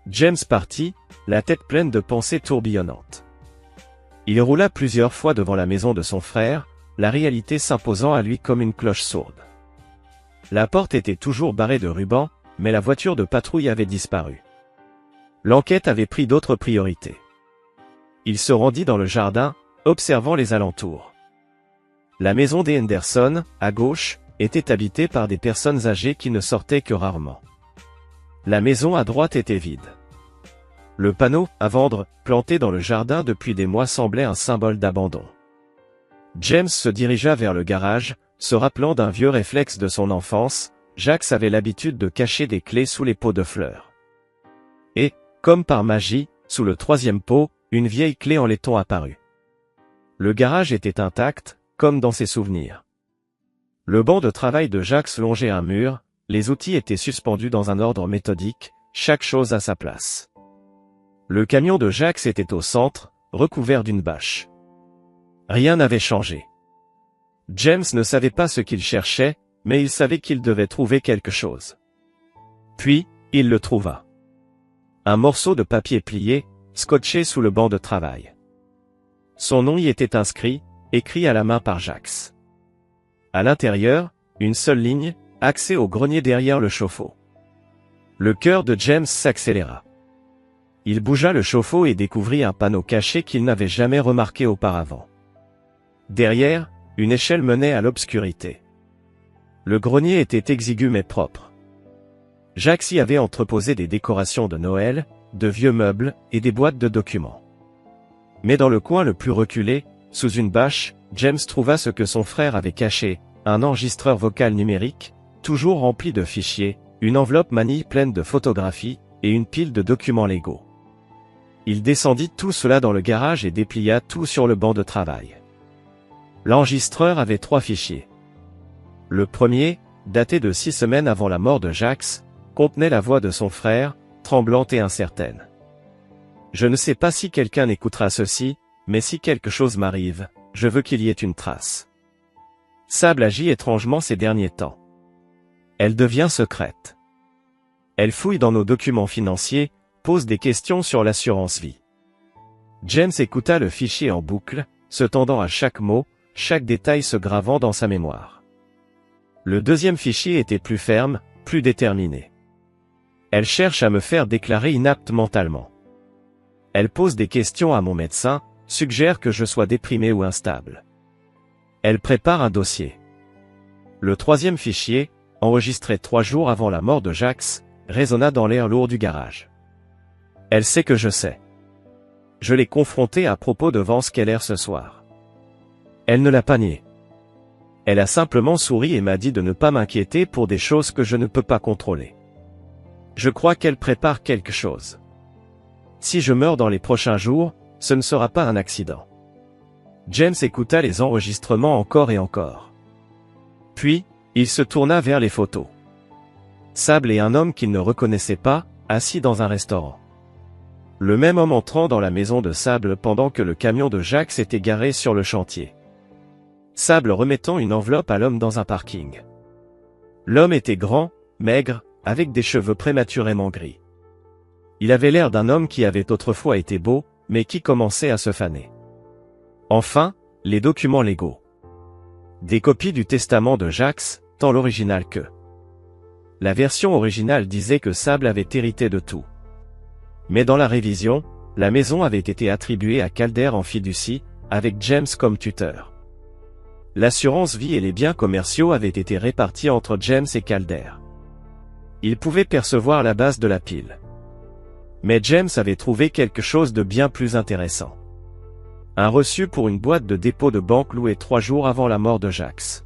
James partit, la tête pleine de pensées tourbillonnantes. Il roula plusieurs fois devant la maison de son frère, la réalité s'imposant à lui comme une cloche sourde. La porte était toujours barrée de rubans, mais la voiture de patrouille avait disparu. L'enquête avait pris d'autres priorités. Il se rendit dans le jardin, observant les alentours. La maison des Henderson, à gauche, était habitée par des personnes âgées qui ne sortaient que rarement. La maison à droite était vide. Le panneau « à vendre » planté dans le jardin depuis des mois semblait un symbole d'abandon. James se dirigea vers le garage, se rappelant d'un vieux réflexe de son enfance, Jax avait l'habitude de cacher des clés sous les pots de fleurs. Et, comme par magie, sous le 3e pot, une vieille clé en laiton apparut. Le garage était intact, comme dans ses souvenirs. Le banc de travail de Jax longeait un mur, les outils étaient suspendus dans un ordre méthodique, chaque chose à sa place. Le camion de Jax était au centre, recouvert d'une bâche. Rien n'avait changé. James ne savait pas ce qu'il cherchait, mais il savait qu'il devait trouver quelque chose. Puis, il le trouva. Un morceau de papier plié, scotché sous le banc de travail. Son nom y était inscrit, écrit à la main par Jax. À l'intérieur, une seule ligne, axée au grenier derrière le chauffe-eau. Le cœur de James s'accéléra. Il bougea le chauffe-eau et découvrit un panneau caché qu'il n'avait jamais remarqué auparavant. Derrière, une échelle menait à l'obscurité. Le grenier était exigu mais propre. Jax y avait entreposé des décorations de Noël, de vieux meubles et des boîtes de documents. Mais dans le coin le plus reculé, sous une bâche, James trouva ce que son frère avait caché, un enregistreur vocal numérique, toujours rempli de fichiers, une enveloppe manille pleine de photographies, et une pile de documents légaux. Il descendit tout cela dans le garage et déplia tout sur le banc de travail. L'enregistreur avait 3 fichiers. Le premier, daté de 6 semaines avant la mort de Jax, contenait la voix de son frère, tremblante et incertaine. Je ne sais pas si quelqu'un écoutera ceci, mais si quelque chose m'arrive, je veux qu'il y ait une trace. Sable agit étrangement ces derniers temps. Elle devient secrète. Elle fouille dans nos documents financiers, pose des questions sur l'assurance vie. James écouta le fichier en boucle, se tendant à chaque mot, chaque détail se gravant dans sa mémoire. Le deuxième fichier était plus ferme, plus déterminée. Elle cherche à me faire déclarer inapte mentalement. Elle pose des questions à mon médecin, suggère que je sois déprimé ou instable. Elle prépare un dossier. Le troisième fichier, enregistré 3 jours avant la mort de Jax, résonna dans l'air lourd du garage. Elle sait que je sais. Je l'ai confrontée à propos de Vance Keller ce soir. Elle ne l'a pas nié. Elle a simplement souri et m'a dit de ne pas m'inquiéter pour des choses que je ne peux pas contrôler. Je crois qu'elle prépare quelque chose. Si je meurs dans les prochains jours, ce ne sera pas un accident. James écouta les enregistrements encore et encore. Puis, il se tourna vers les photos. Sable et un homme qu'il ne reconnaissait pas, assis dans un restaurant. Le même homme entrant dans la maison de Sable pendant que le camion de Jax était garé sur le chantier. Sable remettant une enveloppe à l'homme dans un parking. L'homme était grand, maigre, avec des cheveux prématurément gris. Il avait l'air d'un homme qui avait autrefois été beau, mais qui commençait à se faner. Enfin, les documents légaux. Des copies du testament de Jax, tant l'original que. La version originale disait que Sable avait hérité de tout. Mais dans la révision, la maison avait été attribuée à Calder en fiducie, avec James comme tuteur. L'assurance vie et les biens commerciaux avaient été répartis entre James et Calder. Il pouvait percevoir la base de la pile. Mais James avait trouvé quelque chose de bien plus intéressant. Un reçu pour une boîte de dépôt de banque louée 3 jours avant la mort de Jax.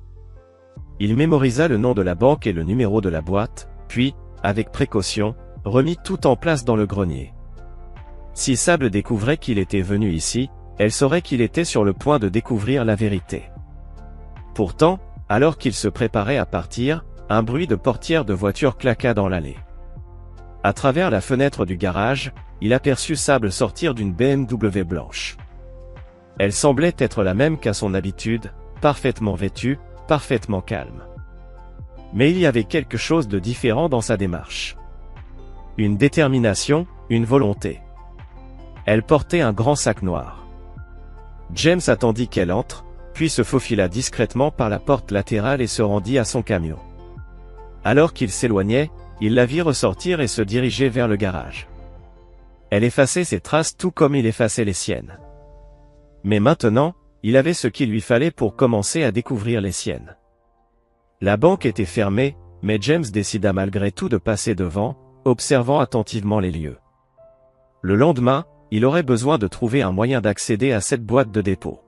Il mémorisa le nom de la banque et le numéro de la boîte, puis, avec précaution, remit tout en place dans le grenier. Si Sable découvrait qu'il était venu ici, elle saurait qu'il était sur le point de découvrir la vérité. Pourtant, alors qu'il se préparait à partir, un bruit de portière de voiture claqua dans l'allée. À travers la fenêtre du garage, il aperçut Sable sortir d'une BMW blanche. Elle semblait être la même qu'à son habitude, parfaitement vêtue, parfaitement calme. Mais il y avait quelque chose de différent dans sa démarche. Une détermination, une volonté. Elle portait un grand sac noir. James attendit qu'elle entre, puis se faufila discrètement par la porte latérale et se rendit à son camion. Alors qu'il s'éloignait, il la vit ressortir et se diriger vers le garage. Elle effaçait ses traces tout comme il effaçait les siennes. Mais maintenant, il avait ce qu'il lui fallait pour commencer à découvrir les siennes. La banque était fermée, mais James décida malgré tout de passer devant, observant attentivement les lieux. Le lendemain, il aurait besoin de trouver un moyen d'accéder à cette boîte de dépôt.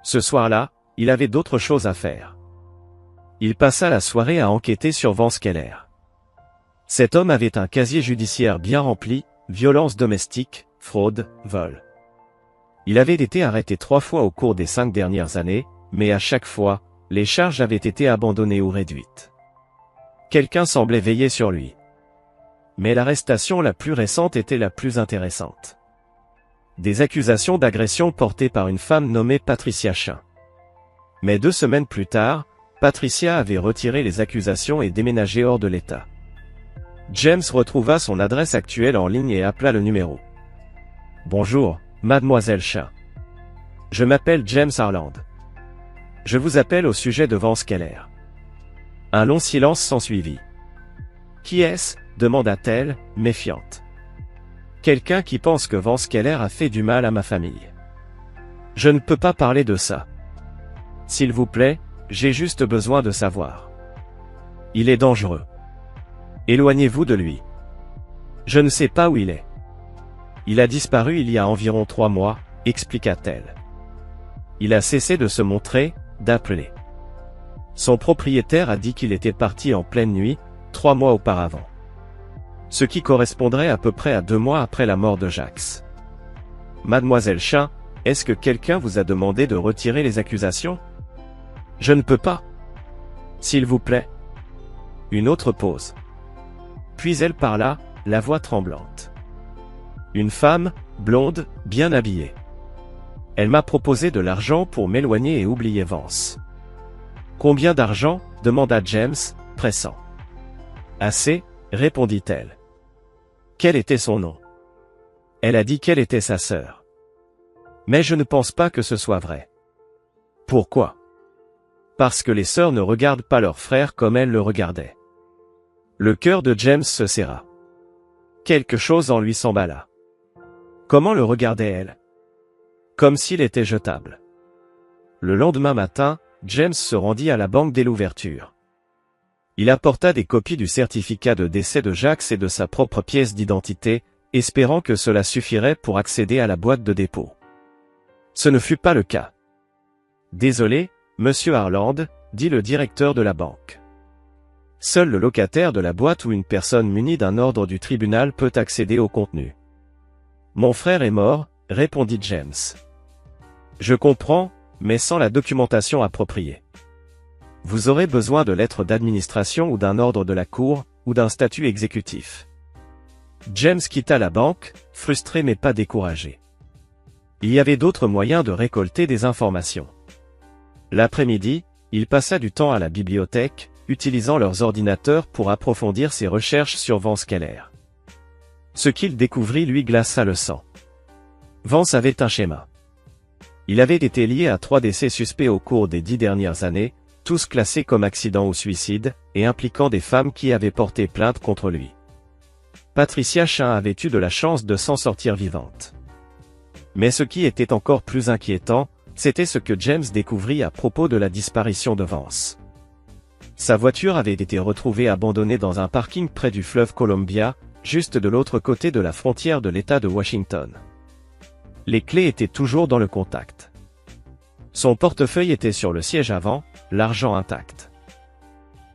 Ce soir-là, il avait d'autres choses à faire. Il passa la soirée à enquêter sur Vance Keller. Cet homme avait un casier judiciaire bien rempli, violences domestiques, fraude, vol. Il avait été arrêté 3 fois au cours des 5 dernières années, mais à chaque fois, les charges avaient été abandonnées ou réduites. Quelqu'un semblait veiller sur lui. Mais l'arrestation la plus récente était la plus intéressante. Des accusations d'agression portées par une femme nommée Patricia Chin. Mais 2 semaines plus tard, Patricia avait retiré les accusations et déménagé hors de l'État. James retrouva son adresse actuelle en ligne et appela le numéro. « Bonjour, mademoiselle Chin. Je m'appelle James Harland. Je vous appelle au sujet de Vance Keller. » Un long silence s'ensuivit. « Qui est-ce » demanda-t-elle, méfiante. « Quelqu'un qui pense que Vance Keller a fait du mal à ma famille. »« Je ne peux pas parler de ça. S'il vous plaît, j'ai juste besoin de savoir. Il est dangereux. Éloignez-vous de lui. Je ne sais pas où il est. Il a disparu il y a environ 3 mois, expliqua-t-elle. Il a cessé de se montrer, d'appeler. Son propriétaire a dit qu'il était parti en pleine nuit, 3 mois auparavant. Ce qui correspondrait à peu près à 2 mois après la mort de Jax. Mademoiselle Chin, est-ce que quelqu'un vous a demandé de retirer les accusations ? Je ne peux pas. S'il vous plaît. Une autre pause. Puis elle parla, la voix tremblante. Une femme, blonde, bien habillée. Elle m'a proposé de l'argent pour m'éloigner et oublier Vance. Combien d'argent ? Demanda James, pressant. Assez, répondit-elle. Quel était son nom ? Elle a dit qu'elle était sa sœur. Mais je ne pense pas que ce soit vrai. Pourquoi ? Parce que les sœurs ne regardent pas leur frère comme elle le regardait. Le cœur de James se serra. Quelque chose en lui s'emballa. Comment le regardait-elle? Comme s'il était jetable. Le lendemain matin, James se rendit à la banque dès l'ouverture. Il apporta des copies du certificat de décès de Jacques et de sa propre pièce d'identité, espérant que cela suffirait pour accéder à la boîte de dépôt. Ce ne fut pas le cas. Désolé, monsieur Harland, dit le directeur de la banque. Seul le locataire de la boîte ou une personne munie d'un ordre du tribunal peut accéder au contenu. Mon frère est mort, répondit James. Je comprends, mais sans la documentation appropriée. Vous aurez besoin de lettres d'administration ou d'un ordre de la cour, ou d'un statut exécutif. James quitta la banque, frustré mais pas découragé. Il y avait d'autres moyens de récolter des informations. L'après-midi, il passa du temps à la bibliothèque, utilisant leurs ordinateurs pour approfondir ses recherches sur Vance Keller. Ce qu'il découvrit lui glaça le sang. Vance avait un schéma. Il avait été lié à 3 décès suspects au cours des 10 dernières années, tous classés comme accidents ou suicides, et impliquant des femmes qui avaient porté plainte contre lui. Patricia Chain avait eu de la chance de s'en sortir vivante. Mais ce qui était encore plus inquiétant, c'était ce que James découvrit à propos de la disparition de Vance. Sa voiture avait été retrouvée abandonnée dans un parking près du fleuve Columbia, juste de l'autre côté de la frontière de l'État de Washington. Les clés étaient toujours dans le contact. Son portefeuille était sur le siège avant, l'argent intact.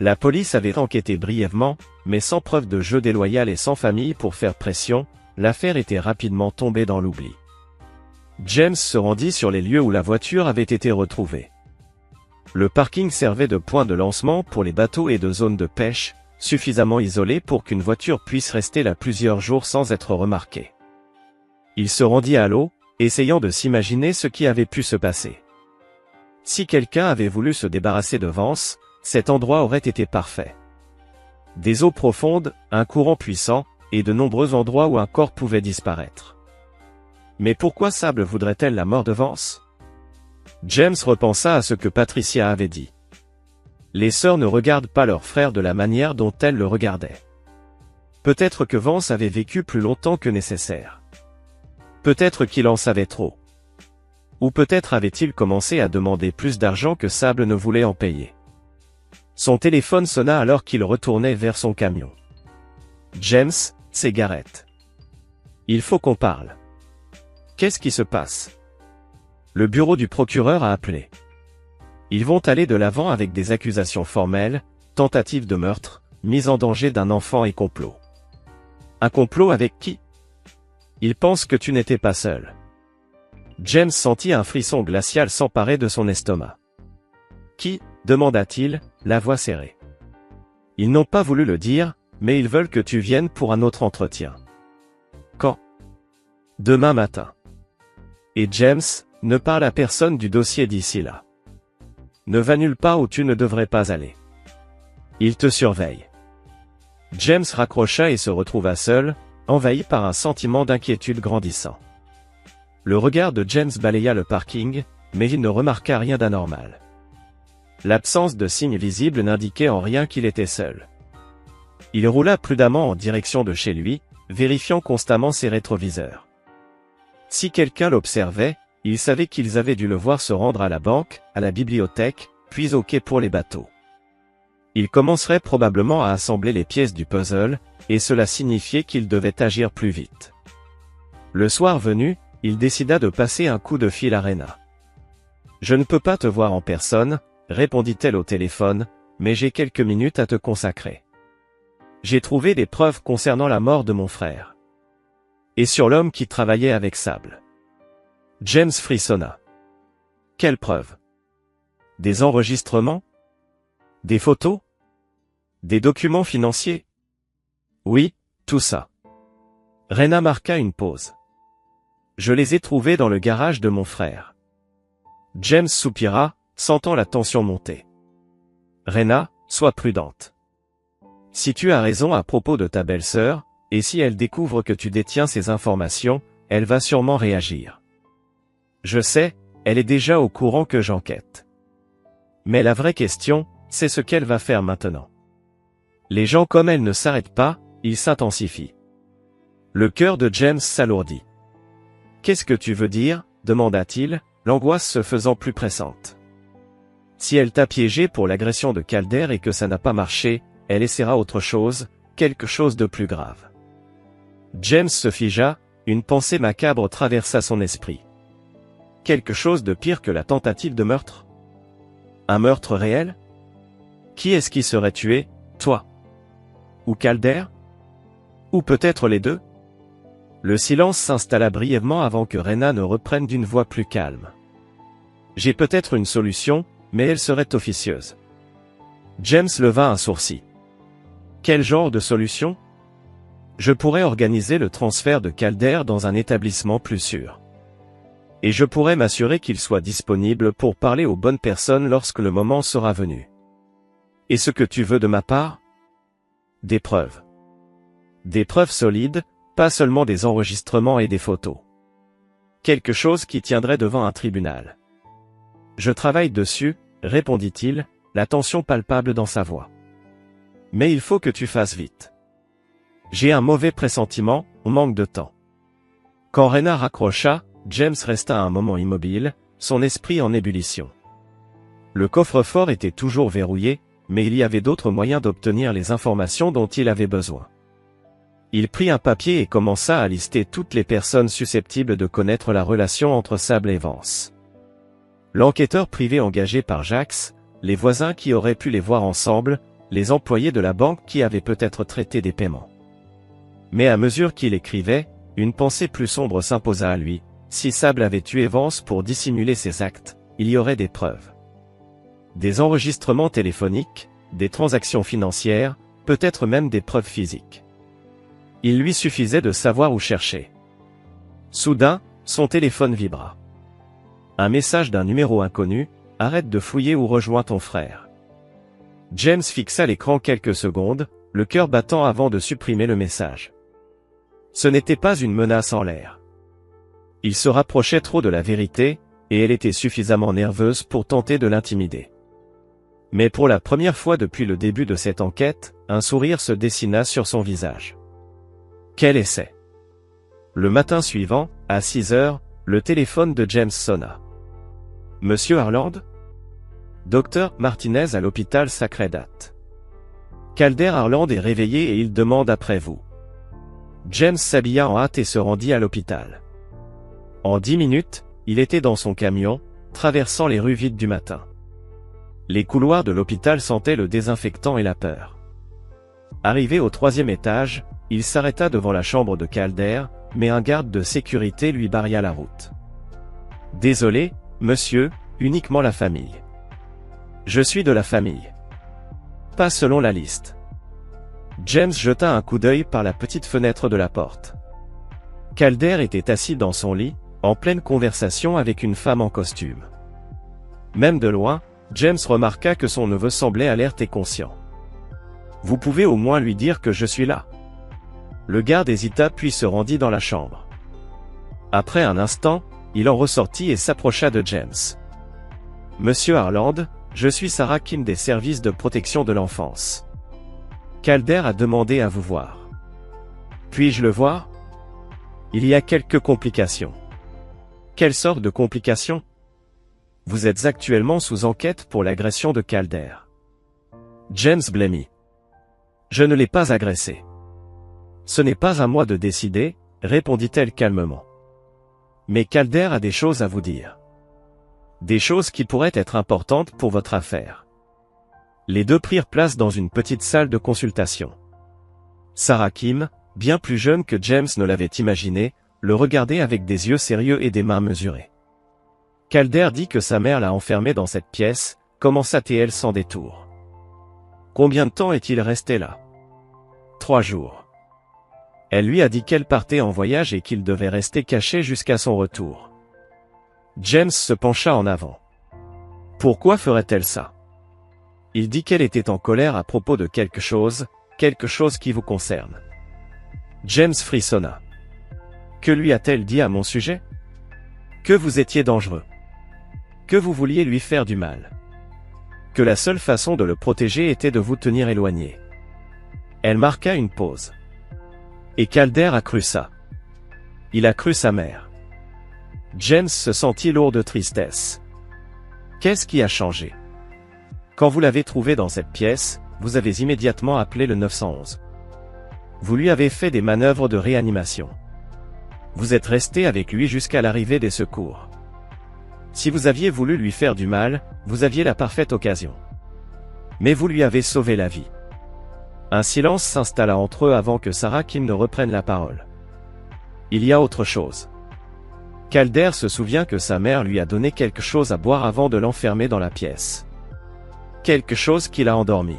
La police avait enquêté brièvement, mais sans preuve de jeu déloyal et sans famille pour faire pression, l'affaire était rapidement tombée dans l'oubli. James se rendit sur les lieux où la voiture avait été retrouvée. Le parking servait de point de lancement pour les bateaux et de zone de pêche, suffisamment isolé pour qu'une voiture puisse rester là plusieurs jours sans être remarquée. Il se rendit à l'eau, essayant de s'imaginer ce qui avait pu se passer. Si quelqu'un avait voulu se débarrasser de Vance, cet endroit aurait été parfait. Des eaux profondes, un courant puissant, et de nombreux endroits où un corps pouvait disparaître. Mais pourquoi Sable voudrait-elle la mort de Vance? James repensa à ce que Patricia avait dit. Les sœurs ne regardent pas leur frère de la manière dont elles le regardaient. Peut-être que Vance avait vécu plus longtemps que nécessaire. Peut-être qu'il en savait trop. Ou peut-être avait-il commencé à demander plus d'argent que Sable ne voulait en payer. Son téléphone sonna alors qu'il retournait vers son camion. James, c'est Garrett. Il faut qu'on parle. Qu'est-ce qui se passe? Le bureau du procureur a appelé. Ils vont aller de l'avant avec des accusations formelles, tentative de meurtre, mise en danger d'un enfant et complot. Un complot avec qui? Ils pensent que tu n'étais pas seul. James sentit un frisson glacial s'emparer de son estomac. Qui? Demanda-t-il, la voix serrée. Ils n'ont pas voulu le dire, mais ils veulent que tu viennes pour un autre entretien. Quand? Demain matin. Et James, ne parle à personne du dossier d'ici là. Ne va nulle part où tu ne devrais pas aller. Il te surveille. James raccrocha et se retrouva seul, envahi par un sentiment d'inquiétude grandissant. Le regard de James balaya le parking, mais il ne remarqua rien d'anormal. L'absence de signes visibles n'indiquait en rien qu'il était seul. Il roula prudemment en direction de chez lui, vérifiant constamment ses rétroviseurs. Si quelqu'un l'observait, il savait qu'ils avaient dû le voir se rendre à la banque, à la bibliothèque, puis au quai pour les bateaux. Il commencerait probablement à assembler les pièces du puzzle, et cela signifiait qu'il devait agir plus vite. Le soir venu, il décida de passer un coup de fil à Rena. « Je ne peux pas te voir en personne, » répondit-elle au téléphone, « mais j'ai quelques minutes à te consacrer. J'ai trouvé des preuves concernant la mort de mon frère. Et sur l'homme qui travaillait avec Sable. » James frissonna. « Quelles preuves? Des enregistrements? Des photos? Des documents financiers? » « Oui, tout ça. » Rena marqua une pause. « Je les ai trouvés dans le garage de mon frère. » James soupira, sentant la tension monter. « Rena, sois prudente. Si tu as raison à propos de ta belle-sœur, et si elle découvre que tu détiens ces informations, elle va sûrement réagir. Je sais, elle est déjà au courant que j'enquête. Mais la vraie question, c'est ce qu'elle va faire maintenant. Les gens comme elle ne s'arrêtent pas, ils s'intensifient. Le cœur de James s'alourdit. « Qu'est-ce que tu veux dire ?» demanda-t-il, l'angoisse se faisant plus pressante. « Si elle t'a piégé pour l'agression de Calder et que ça n'a pas marché, elle essaiera autre chose, quelque chose de plus grave. » James se figea, une pensée macabre traversa son esprit. Quelque chose de pire que la tentative de meurtre? Un meurtre réel? Qui est-ce qui serait tué, toi? Ou Calder? Ou peut-être les deux? Le silence s'installa brièvement avant que Rena ne reprenne d'une voix plus calme. J'ai peut-être une solution, mais elle serait officieuse. James leva un sourcil. Quel genre de solution? Je pourrais organiser le transfert de Calder dans un établissement plus sûr. Et je pourrais m'assurer qu'il soit disponible pour parler aux bonnes personnes lorsque le moment sera venu. Et ce que tu veux de ma part? Des preuves. Des preuves solides, pas seulement des enregistrements et des photos. Quelque chose qui tiendrait devant un tribunal. Je travaille dessus, répondit-il, la tension palpable dans sa voix. Mais il faut que tu fasses vite. J'ai un mauvais pressentiment, on manque de temps. Quand Rena raccrocha, James resta un moment immobile, son esprit en ébullition. Le coffre-fort était toujours verrouillé, mais il y avait d'autres moyens d'obtenir les informations dont il avait besoin. Il prit un papier et commença à lister toutes les personnes susceptibles de connaître la relation entre Sable et Vance. L'enquêteur privé engagé par Jax, les voisins qui auraient pu les voir ensemble, les employés de la banque qui avaient peut-être traité des paiements. Mais à mesure qu'il écrivait, une pensée plus sombre s'imposa à lui. Si Sable avait tué Vance pour dissimuler ses actes, il y aurait des preuves. Des enregistrements téléphoniques, des transactions financières, peut-être même des preuves physiques. Il lui suffisait de savoir où chercher. Soudain, son téléphone vibra. Un message d'un numéro inconnu, « Arrête de fouiller ou rejoins ton frère ». James fixa l'écran quelques secondes, le cœur battant avant de supprimer le message. Ce n'était pas une menace en l'air. Il se rapprochait trop de la vérité, et elle était suffisamment nerveuse pour tenter de l'intimider. Mais pour la première fois depuis le début de cette enquête, un sourire se dessina sur son visage. Quel essai! Le matin suivant, à 6 heures, le téléphone de James sonna. « Monsieur Harland ?» Docteur Martinez à l'hôpital Sacred Heart. Calder Harland est réveillé et il demande après vous. James s'habilla en hâte et se rendit à l'hôpital. En 10 minutes, il était dans son camion, traversant les rues vides du matin. Les couloirs de l'hôpital sentaient le désinfectant et la peur. Arrivé au 3e étage, il s'arrêta devant la chambre de Calder, mais un garde de sécurité lui barria la route. « Désolé, monsieur, uniquement la famille. »« Je suis de la famille. »« Pas selon la liste. » James jeta un coup d'œil par la petite fenêtre de la porte. Calder était assis dans son lit, en pleine conversation avec une femme en costume. Même de loin, James remarqua que son neveu semblait alerte et conscient. « Vous pouvez au moins lui dire que je suis là. » Le garde hésita puis se rendit dans la chambre. Après un instant, il en ressortit et s'approcha de James. « Monsieur Harland, je suis Sarah Kim des services de protection de l'enfance. Calder a demandé à vous voir. Puis-je le voir? Il y a quelques complications. » Quelle sorte de complications? Vous êtes actuellement sous enquête pour l'agression de Calder. James blêmit. Je ne l'ai pas agressé. Ce n'est pas à moi de décider, répondit-elle calmement. Mais Calder a des choses à vous dire. Des choses qui pourraient être importantes pour votre affaire. Les deux prirent place dans une petite salle de consultation. Sarah Kim, bien plus jeune que James ne l'avait imaginé, le regardait avec des yeux sérieux et des mains mesurées. Calder dit que sa mère l'a enfermé dans cette pièce, commença-t-elle sans détour. Combien de temps est-il resté là? 3 jours. Elle lui a dit qu'elle partait en voyage et qu'il devait rester caché jusqu'à son retour. James se pencha en avant. Pourquoi ferait-elle ça? Il dit qu'elle était en colère à propos de quelque chose qui vous concerne. James frissonna. Que lui a-t-elle dit à mon sujet? Que vous étiez dangereux. Que vous vouliez lui faire du mal. Que la seule façon de le protéger était de vous tenir éloigné. Elle marqua une pause. Et Calder a cru ça. Il a cru sa mère. James se sentit lourd de tristesse. Qu'est-ce qui a changé? Quand vous l'avez trouvé dans cette pièce, vous avez immédiatement appelé le 911. Vous lui avez fait des manœuvres de réanimation. Vous êtes resté avec lui jusqu'à l'arrivée des secours. Si vous aviez voulu lui faire du mal, vous aviez la parfaite occasion. Mais vous lui avez sauvé la vie. Un silence s'installa entre eux avant que Sarah Kim ne reprenne la parole. Il y a autre chose. Calder se souvient que sa mère lui a donné quelque chose à boire avant de l'enfermer dans la pièce. Quelque chose qui l'a endormi.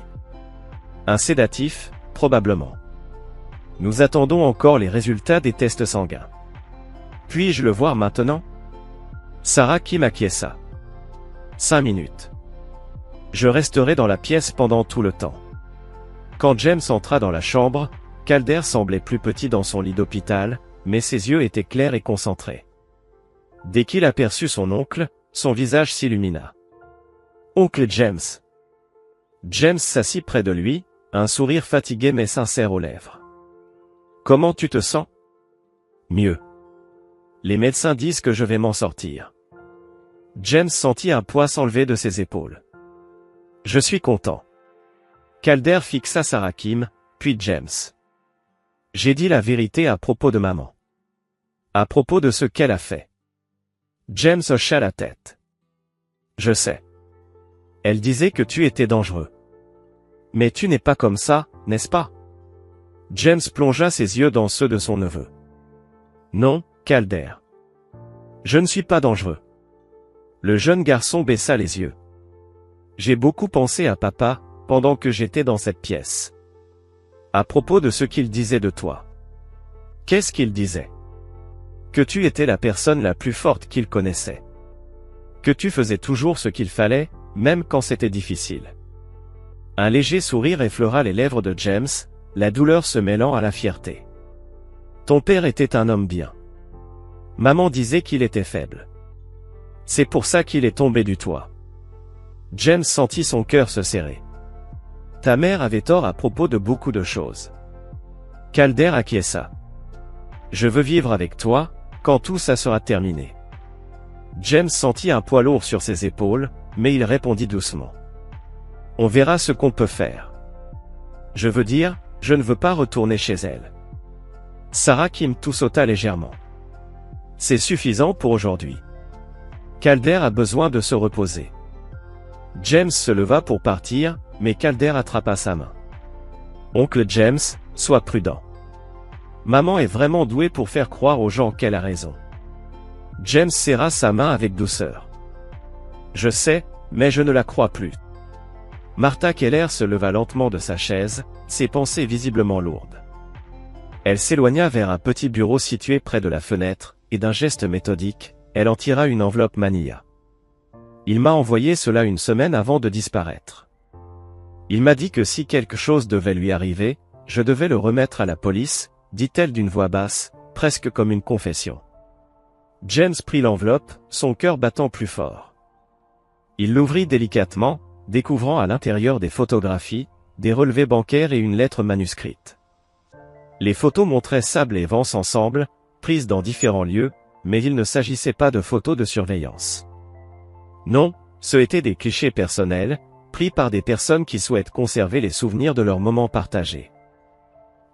Un sédatif, probablement. Nous attendons encore les résultats des tests sanguins. Puis-je le voir maintenant? Sarah Kim acquiesça. 5 minutes. Je resterai dans la pièce pendant tout le temps. Quand James entra dans la chambre, Calder semblait plus petit dans son lit d'hôpital, mais ses yeux étaient clairs et concentrés. Dès qu'il aperçut son oncle, son visage s'illumina. Oncle James. James s'assit près de lui, un sourire fatigué mais sincère aux lèvres. Comment tu te sens? Mieux. Les médecins disent que je vais m'en sortir. James sentit un poids s'enlever de ses épaules. Je suis content. Calder fixa Sarah Kim, puis James. J'ai dit la vérité à propos de maman. À propos de ce qu'elle a fait. James hocha la tête. Je sais. Elle disait que tu étais dangereux. Mais tu n'es pas comme ça, n'est-ce pas? James plongea ses yeux dans ceux de son neveu. Non, Calder. Je ne suis pas dangereux. Le jeune garçon baissa les yeux. J'ai beaucoup pensé à papa, pendant que j'étais dans cette pièce. À propos de ce qu'il disait de toi. Qu'est-ce qu'il disait? Que tu étais la personne la plus forte qu'il connaissait. Que tu faisais toujours ce qu'il fallait, même quand c'était difficile. Un léger sourire effleura les lèvres de James, la douleur se mêlant à la fierté. Ton père était un homme bien. Maman disait qu'il était faible. C'est pour ça qu'il est tombé du toit. James sentit son cœur se serrer. Ta mère avait tort à propos de beaucoup de choses. Calder acquiesça. Je veux vivre avec toi, quand tout ça sera terminé. James sentit un poids lourd sur ses épaules, mais il répondit doucement. On verra ce qu'on peut faire. Je veux dire, je ne veux pas retourner chez elle. Sarah Kim toussauta légèrement. C'est suffisant pour aujourd'hui. Calder a besoin de se reposer. James se leva pour partir, mais Calder attrapa sa main. Oncle James, sois prudent. Maman est vraiment douée pour faire croire aux gens qu'elle a raison. James serra sa main avec douceur. Je sais, mais je ne la crois plus. Martha Keller se leva lentement de sa chaise, ses pensées visiblement lourdes. Elle s'éloigna vers un petit bureau situé près de la fenêtre, et d'un geste méthodique, elle en tira une enveloppe manilla. Il m'a envoyé cela une semaine avant de disparaître. Il m'a dit que si quelque chose devait lui arriver, je devais le remettre à la police, dit-elle d'une voix basse, presque comme une confession. James prit l'enveloppe, son cœur battant plus fort. Il l'ouvrit délicatement, découvrant à l'intérieur des photographies, des relevés bancaires et une lettre manuscrite. Les photos montraient Sable et Vance ensemble, prises dans différents lieux, mais il ne s'agissait pas de photos de surveillance. Non, ce étaient des clichés personnels, pris par des personnes qui souhaitent conserver les souvenirs de leurs moments partagés.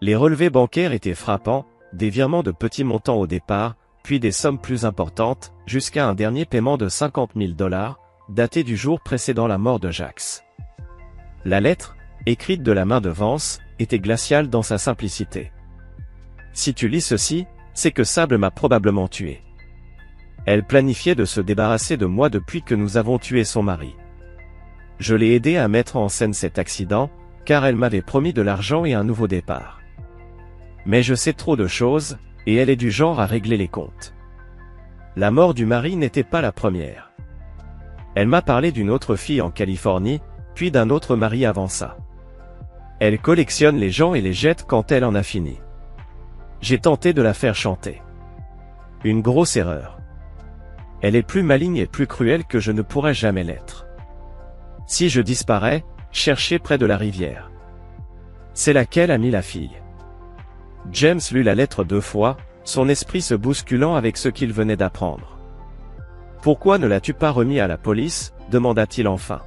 Les relevés bancaires étaient frappants, des virements de petits montants au départ, puis des sommes plus importantes, jusqu'à un dernier paiement de 50 000 $, daté du jour précédant la mort de Jax. La lettre, écrite de la main de Vance, était glaciale dans sa simplicité. Si tu lis ceci, c'est que Sable m'a probablement tué. Elle planifiait de se débarrasser de moi depuis que nous avons tué son mari. Je l'ai aidé à mettre en scène cet accident, car elle m'avait promis de l'argent et un nouveau départ. Mais je sais trop de choses, et elle est du genre à régler les comptes. La mort du mari n'était pas la première. Elle m'a parlé d'une autre fille en Californie, puis d'un autre mari avant ça. Elle collectionne les gens et les jette quand elle en a fini. J'ai tenté de la faire chanter. Une grosse erreur. Elle est plus maligne et plus cruelle que je ne pourrais jamais l'être. Si je disparais, cherchez près de la rivière. C'est laquelle a mis la fille? James lut la lettre 2 fois, son esprit se bousculant avec ce qu'il venait d'apprendre. Pourquoi ne l'as-tu pas remis à la police? Demanda-t-il enfin.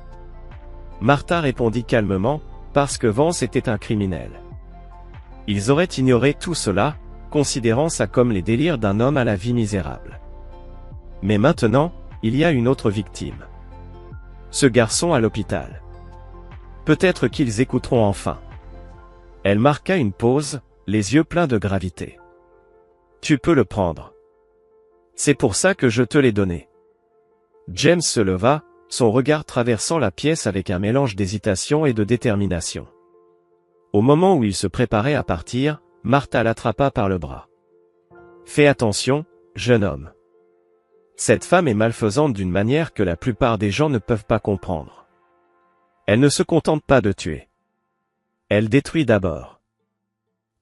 Martha répondit calmement, parce que Vance était un criminel. Ils auraient ignoré tout cela, considérant ça comme les délires d'un homme à la vie misérable. Mais maintenant, il y a une autre victime. Ce garçon à l'hôpital. Peut-être qu'ils écouteront enfin. Elle marqua une pause, les yeux pleins de gravité. Tu peux le prendre. C'est pour ça que je te l'ai donné. James se leva, son regard traversant la pièce avec un mélange d'hésitation et de détermination. Au moment où il se préparait à partir, Martha l'attrapa par le bras. Fais attention, jeune homme. Cette femme est malfaisante d'une manière que la plupart des gens ne peuvent pas comprendre. Elle ne se contente pas de tuer. Elle détruit d'abord.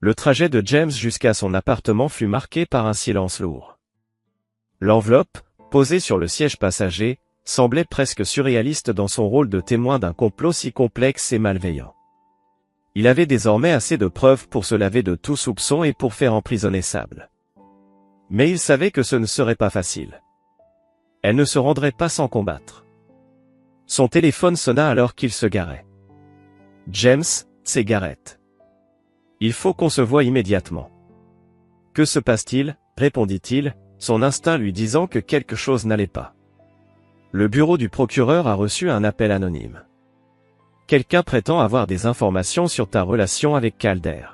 Le trajet de James jusqu'à son appartement fut marqué par un silence lourd. L'enveloppe, posée sur le siège passager, semblait presque surréaliste dans son rôle de témoin d'un complot si complexe et malveillant. Il avait désormais assez de preuves pour se laver de tout soupçon et pour faire emprisonner Sable. Mais il savait que ce ne serait pas facile. Elle ne se rendrait pas sans combattre. Son téléphone sonna alors qu'il se garait. James, c'est Garrett. Il faut qu'on se voie immédiatement. Que se passe-t-il? Répondit-il, son instinct lui disant que quelque chose n'allait pas. Le bureau du procureur a reçu un appel anonyme. Quelqu'un prétend avoir des informations sur ta relation avec Calder.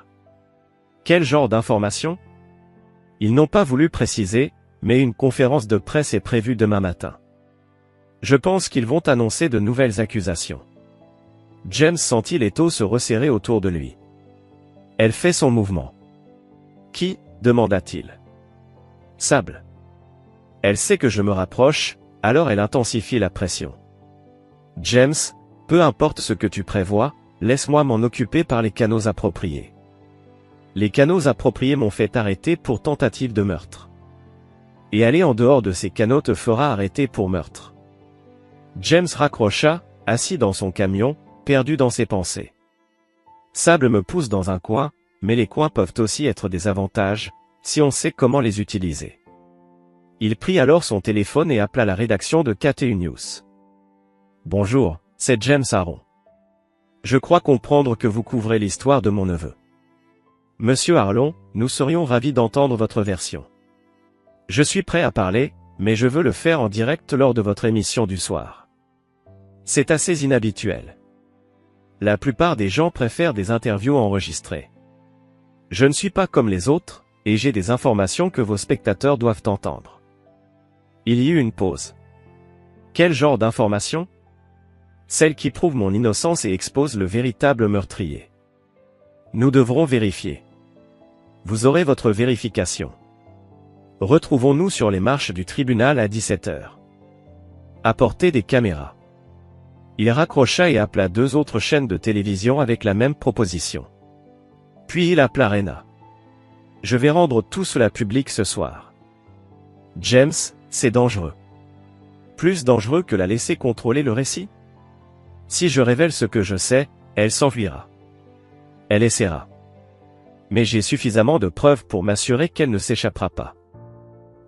Quel genre d'informations? Ils n'ont pas voulu préciser, mais une conférence de presse est prévue demain matin. Je pense qu'ils vont annoncer de nouvelles accusations. James sentit l'étau se resserrer autour de lui. Elle fait son mouvement. Qui? Demanda-t-il. Sable. Elle sait que je me rapproche, alors elle intensifie la pression. James, peu importe ce que tu prévois, laisse-moi m'en occuper par les canaux appropriés. Les canaux appropriés m'ont fait arrêter pour tentative de meurtre. Et aller en dehors de ces canaux te fera arrêter pour meurtre. James raccrocha, assis dans son camion, perdu dans ses pensées. Sable me pousse dans un coin, mais les coins peuvent aussi être des avantages, si on sait comment les utiliser. Il prit alors son téléphone et appela la rédaction de KTU News. Bonjour, c'est James Aaron. Je crois comprendre que vous couvrez l'histoire de mon neveu. Monsieur Harlon, nous serions ravis d'entendre votre version. Je suis prêt à parler, mais je veux le faire en direct lors de votre émission du soir. C'est assez inhabituel. La plupart des gens préfèrent des interviews enregistrées. Je ne suis pas comme les autres, et j'ai des informations que vos spectateurs doivent entendre. Il y eut une pause. Quel genre d'informations? Celles qui prouvent mon innocence et exposent le véritable meurtrier. Nous devrons vérifier. Vous aurez votre vérification. Retrouvons-nous sur les marches du tribunal à 17h. Apportez des caméras. Il raccrocha et appela 2 autres chaînes de télévision avec la même proposition. Puis il appela Rena. Je vais rendre tout cela public ce soir. James, c'est dangereux. Plus dangereux que la laisser contrôler le récit? Si je révèle ce que je sais, elle s'enfuira. Elle essaiera. Mais j'ai suffisamment de preuves pour m'assurer qu'elle ne s'échappera pas.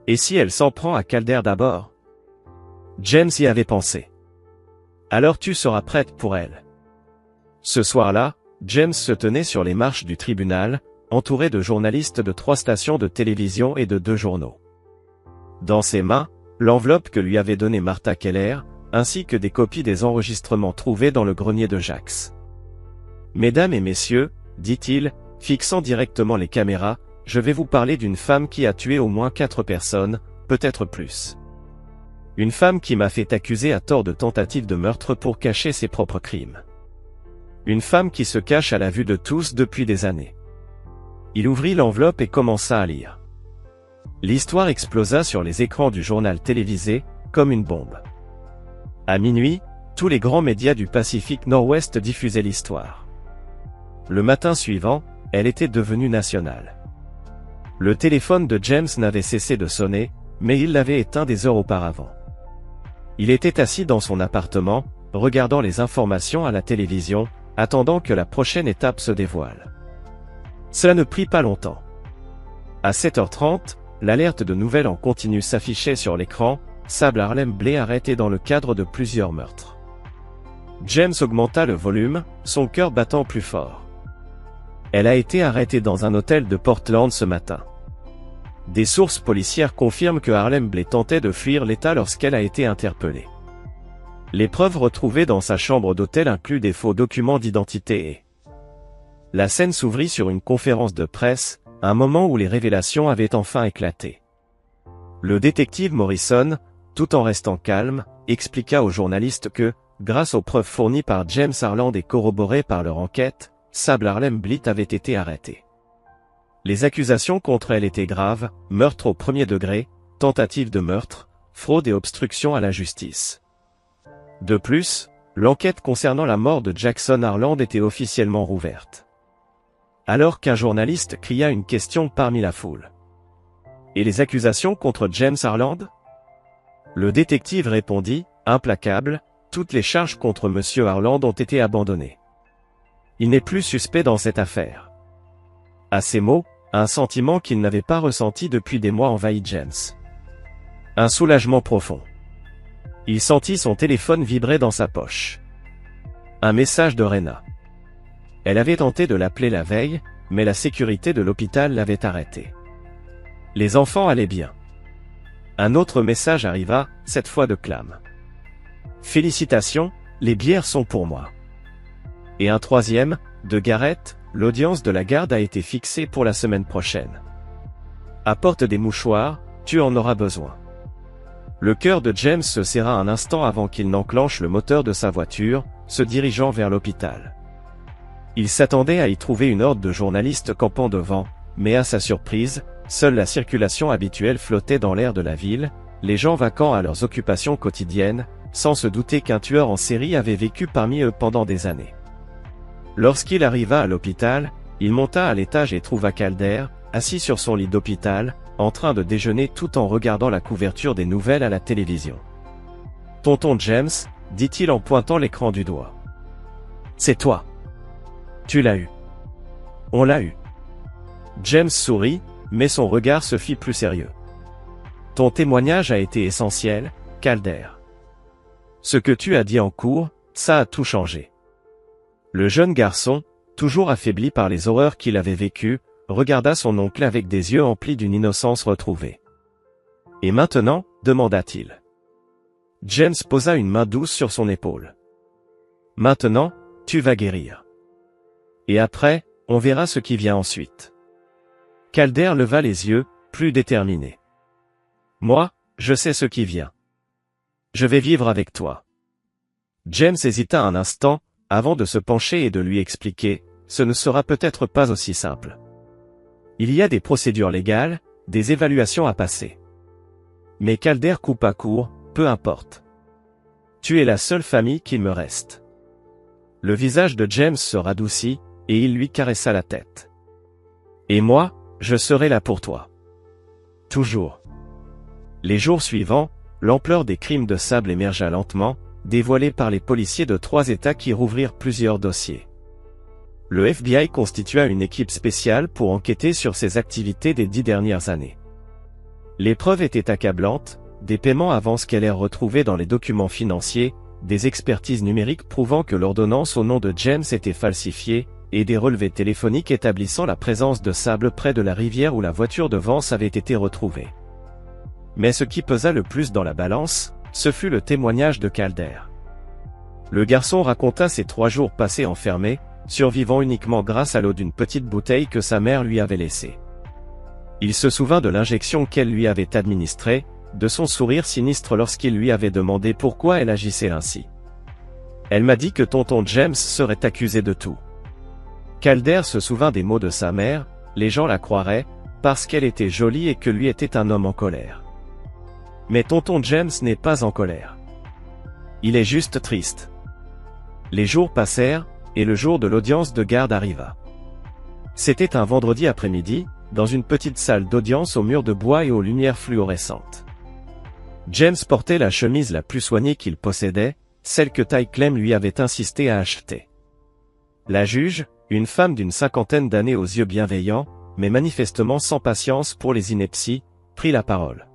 Et si elle s'en prend à Calder d'abord? James y avait pensé. Alors tu seras prête pour elle. Ce soir-là, James se tenait sur les marches du tribunal, entouré de journalistes de 3 stations de télévision et de 2 journaux. Dans ses mains, l'enveloppe que lui avait donnée Martha Keller, ainsi que des copies des enregistrements trouvés dans le grenier de Jax. Mesdames et messieurs, dit-il, fixant directement les caméras, je vais vous parler d'une femme qui a tué au moins 4 personnes, peut-être plus. Une femme qui m'a fait accuser à tort de tentative de meurtre pour cacher ses propres crimes. Une femme qui se cache à la vue de tous depuis des années. Il ouvrit l'enveloppe et commença à lire. L'histoire explosa sur les écrans du journal télévisé, comme une bombe. À minuit, tous les grands médias du Pacifique Nord-Ouest diffusaient l'histoire. Le matin suivant, elle était devenue nationale. Le téléphone de James n'avait cessé de sonner, mais il l'avait éteint des heures auparavant. Il était assis dans son appartement, regardant les informations à la télévision, attendant que la prochaine étape se dévoile. Cela ne prit pas longtemps. À 7h30, l'alerte de nouvelles en continu s'affichait sur l'écran, Sable Harlem Blay arrêté dans le cadre de plusieurs meurtres. James augmenta le volume, son cœur battant plus fort. Elle a été arrêtée dans un hôtel de Portland ce matin. Des sources policières confirment que Harlem Blay tentait de fuir l'État lorsqu'elle a été interpellée. Les preuves retrouvées dans sa chambre d'hôtel incluent des faux documents d'identité et... La scène s'ouvrit sur une conférence de presse, un moment où les révélations avaient enfin éclaté. Le détective Morrison, tout en restant calme, expliqua aux journalistes que, grâce aux preuves fournies par James Harland et corroborées par leur enquête, Sable Harlem Blay avait été arrêtée. Les accusations contre elle étaient graves, meurtre au premier degré, tentative de meurtre, fraude et obstruction à la justice. De plus, l'enquête concernant la mort de Jackson Harland était officiellement rouverte. Alors qu'un journaliste cria une question parmi la foule. Et les accusations contre James Harland? Le détective répondit, implacable, toutes les charges contre Monsieur Harland ont été abandonnées. Il n'est plus suspect dans cette affaire. À ces mots, un sentiment qu'il n'avait pas ressenti depuis des mois envahit James. Un soulagement profond. Il sentit son téléphone vibrer dans sa poche. Un message de Rena. Elle avait tenté de l'appeler la veille, mais la sécurité de l'hôpital l'avait arrêté. Les enfants allaient bien. Un autre message arriva, cette fois de Clam. Félicitations, les bières sont pour moi. Et un troisième, de Garrett, l'audience de la garde a été fixée pour la semaine prochaine. Apporte des mouchoirs, tu en auras besoin. Le cœur de James se serra un instant avant qu'il n'enclenche le moteur de sa voiture, se dirigeant vers l'hôpital. Il s'attendait à y trouver une horde de journalistes campant devant, mais à sa surprise, seule la circulation habituelle flottait dans l'air de la ville, les gens vaquant à leurs occupations quotidiennes, sans se douter qu'un tueur en série avait vécu parmi eux pendant des années. Lorsqu'il arriva à l'hôpital, il monta à l'étage et trouva Calder, assis sur son lit d'hôpital, en train de déjeuner tout en regardant la couverture des nouvelles à la télévision. « Tonton James », dit-il en pointant l'écran du doigt. « C'est toi. Tu l'as eu. On l'a eu. » James sourit, mais son regard se fit plus sérieux. « Ton témoignage a été essentiel, Calder. Ce que tu as dit en cours, ça a tout changé. » Le jeune garçon, toujours affaibli par les horreurs qu'il avait vécues, regarda son oncle avec des yeux emplis d'une innocence retrouvée. « Et maintenant ?» demanda-t-il. James posa une main douce sur son épaule. « Maintenant, tu vas guérir. Et après, on verra ce qui vient ensuite. » Calder leva les yeux, plus déterminé. « Moi, je sais ce qui vient. Je vais vivre avec toi. » James hésita un instant, avant de se pencher et de lui expliquer, ce ne sera peut-être pas aussi simple. Il y a des procédures légales, des évaluations à passer. Mais Calder coupa court, peu importe. Tu es la seule famille qu'il me reste. Le visage de James se radoucit, et il lui caressa la tête. Et moi, je serai là pour toi. Toujours. Les jours suivants, l'ampleur des crimes de Sable émergea lentement, dévoilée par les policiers de 3 États qui rouvrirent plusieurs dossiers. Le FBI constitua une équipe spéciale pour enquêter sur ses activités des 10 dernières années. Les preuves étaient accablantes, des paiements avance-salaires retrouvés dans les documents financiers, des expertises numériques prouvant que l'ordonnance au nom de James était falsifiée, et des relevés téléphoniques établissant la présence de Sable près de la rivière où la voiture de Vance avait été retrouvée. Mais ce qui pesa le plus dans la balance, ce fut le témoignage de Calder. Le garçon raconta ses 3 jours passés enfermé, survivant uniquement grâce à l'eau d'une petite bouteille que sa mère lui avait laissée. Il se souvint de l'injection qu'elle lui avait administrée, de son sourire sinistre lorsqu'il lui avait demandé pourquoi elle agissait ainsi. Elle m'a dit que tonton James serait accusé de tout. Calder se souvint des mots de sa mère, les gens la croiraient, parce qu'elle était jolie et que lui était un homme en colère. Mais tonton James n'est pas en colère. Il est juste triste. Les jours passèrent, et le jour de l'audience de garde arriva. C'était un vendredi après-midi, dans une petite salle d'audience aux murs de bois et aux lumières fluorescentes. James portait la chemise la plus soignée qu'il possédait, celle que Ty Clem lui avait insisté à acheter. La juge, une femme d'une cinquantaine d'années aux yeux bienveillants, mais manifestement sans patience pour les inepties, prit la parole.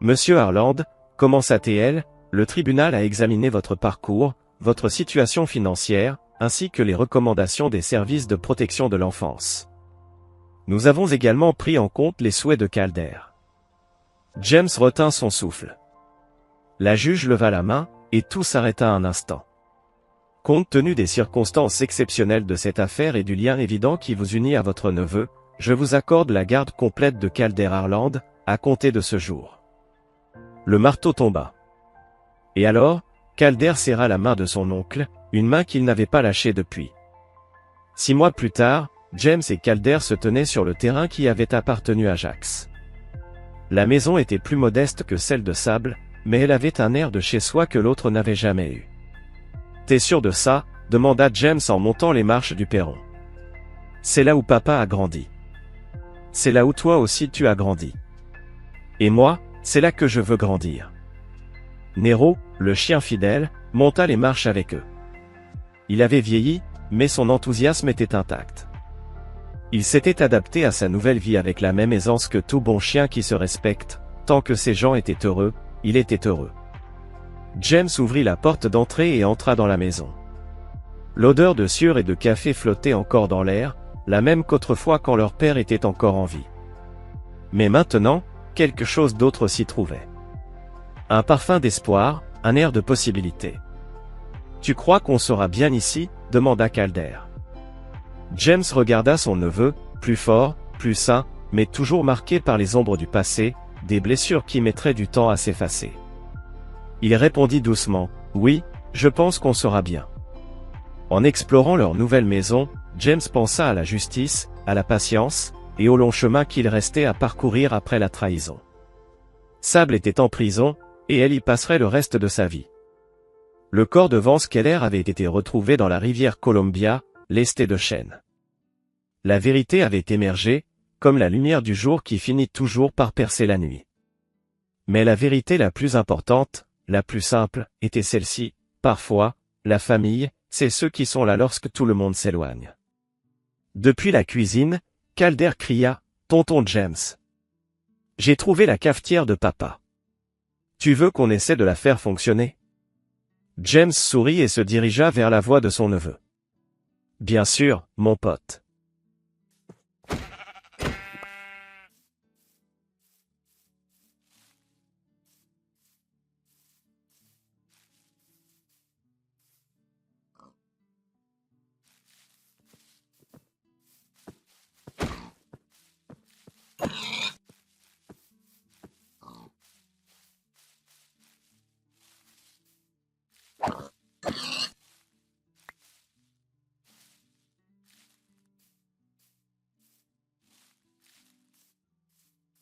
Monsieur Harland, commença-t-elle, le tribunal a examiné votre parcours, votre situation financière, ainsi que les recommandations des services de protection de l'enfance. Nous avons également pris en compte les souhaits de Calder. James retint son souffle. La juge leva la main, et tout s'arrêta un instant. Compte tenu des circonstances exceptionnelles de cette affaire et du lien évident qui vous unit à votre neveu, je vous accorde la garde complète de Calder Harland, à compter de ce jour. Le marteau tomba. Et alors, Calder serra la main de son oncle, une main qu'il n'avait pas lâchée depuis. 6 mois plus tard, James et Calder se tenaient sur le terrain qui avait appartenu à Jax. La maison était plus modeste que celle de Sable, mais elle avait un air de chez soi que l'autre n'avait jamais eu. « T'es sûr de ça ?» demanda James en montant les marches du perron. « C'est là où papa a grandi. C'est là où toi aussi tu as grandi. Et moi, c'est là que je veux grandir. » Nero, le chien fidèle, monta les marches avec eux. Il avait vieilli, mais son enthousiasme était intact. Il s'était adapté à sa nouvelle vie avec la même aisance que tout bon chien qui se respecte, tant que ces gens étaient heureux, il était heureux. James ouvrit la porte d'entrée et entra dans la maison. L'odeur de sueur et de café flottait encore dans l'air, la même qu'autrefois quand leur père était encore en vie. Mais maintenant, quelque chose d'autre s'y trouvait. Un parfum d'espoir, un air de possibilité. « Tu crois qu'on sera bien ici ?» demanda Calder. James regarda son neveu, plus fort, plus sain, mais toujours marqué par les ombres du passé, des blessures qui mettraient du temps à s'effacer. Il répondit doucement, « Oui, je pense qu'on sera bien. » En explorant leur nouvelle maison, James pensa à la justice, à la patience, et au long chemin qu'il restait à parcourir après la trahison. Sable était en prison, et elle y passerait le reste de sa vie. Le corps de Vance Keller avait été retrouvé dans la rivière Columbia, lesté de chêne. La vérité avait émergé, comme la lumière du jour qui finit toujours par percer la nuit. Mais la vérité la plus importante, la plus simple, était celle-ci: parfois, la famille, c'est ceux qui sont là lorsque tout le monde s'éloigne. Depuis la cuisine, Calder cria, « Tonton James. J'ai trouvé la cafetière de papa. Tu veux qu'on essaie de la faire fonctionner ?» James sourit et se dirigea vers la voix de son neveu. « Bien sûr, mon pote. »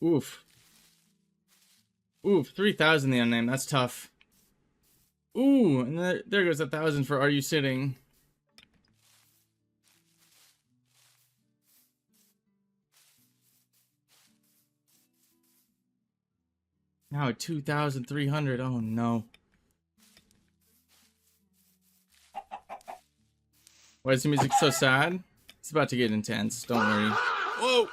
Oof. Oof, 3,000 the unnamed. That's tough. Ooh, and there goes 1,000 for Are You Sitting? Now at 2,300. Oh no. Why is the music so sad? It's about to get intense. Don't worry. Whoa.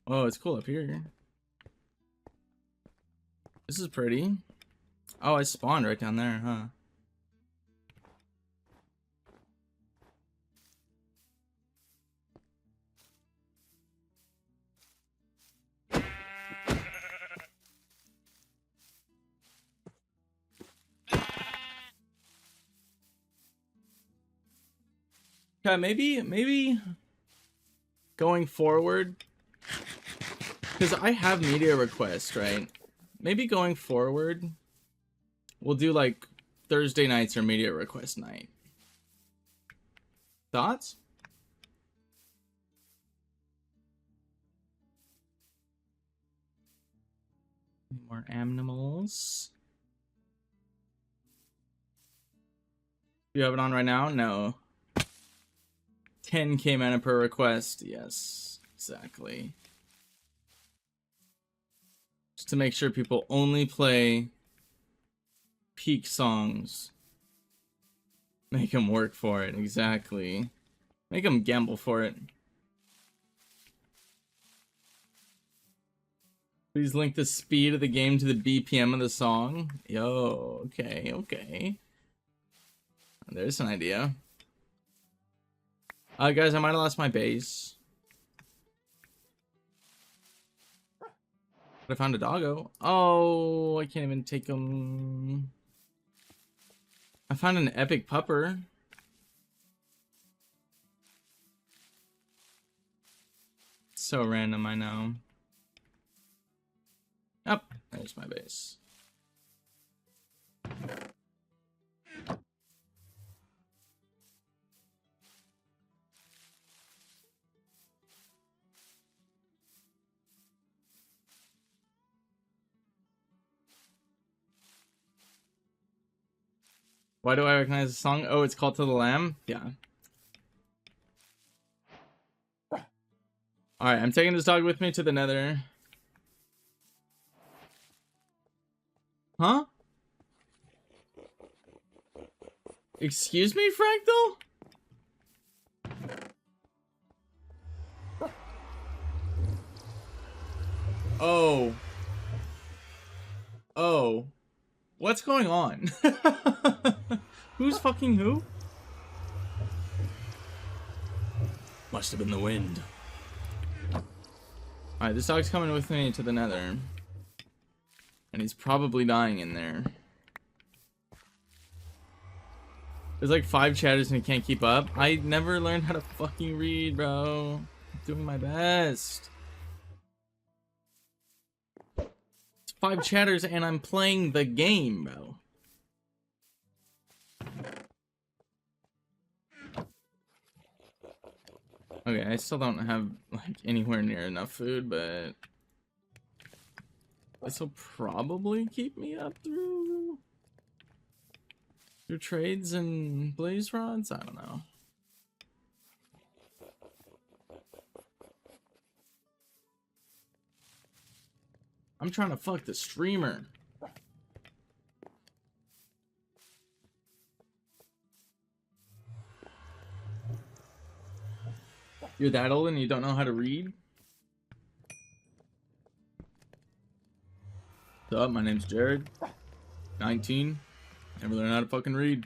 Oh, it's cool up here. This is pretty. Oh, I spawned right down there, huh? Okay, maybe going forward, because I have media requests, right? Maybe going forward, we'll do like Thursday nights or media request night. Thoughts? More animals. You have it on right now? No. 10k mana per request. Yes, exactly. Just to make sure people only play peak songs. Make him work for it, exactly. Make him gamble for it. Please link the speed of the game to the BPM of the song. Yo, okay, okay. There's an idea. Guys, I might have lost my base. But I found a doggo. Oh, I can't even take him. I found an epic pupper. So random, I know. Up, there's my base. Why do I recognize the song? Oh, it's called To the Lamb? Yeah. Alright, I'm taking this dog with me to the nether. Huh? Excuse me, Fractal? Oh. Oh. What's going on? Who's fucking who? Must have been the wind. Alright, this dog's coming with me to the nether. And he's probably dying in there. There's like 5 chatters and he can't keep up. I never learned how to fucking read, bro. I'm doing my best. It's 5 chatters and I'm playing the game, bro. Okay, I still don't have like anywhere near enough food, but this will probably keep me up through trades and blaze rods. I don't know. I'm trying to fuck the streamer. You're that old and you don't know how to read? What's up? My name's Jared. 19. Never learned how to fucking read.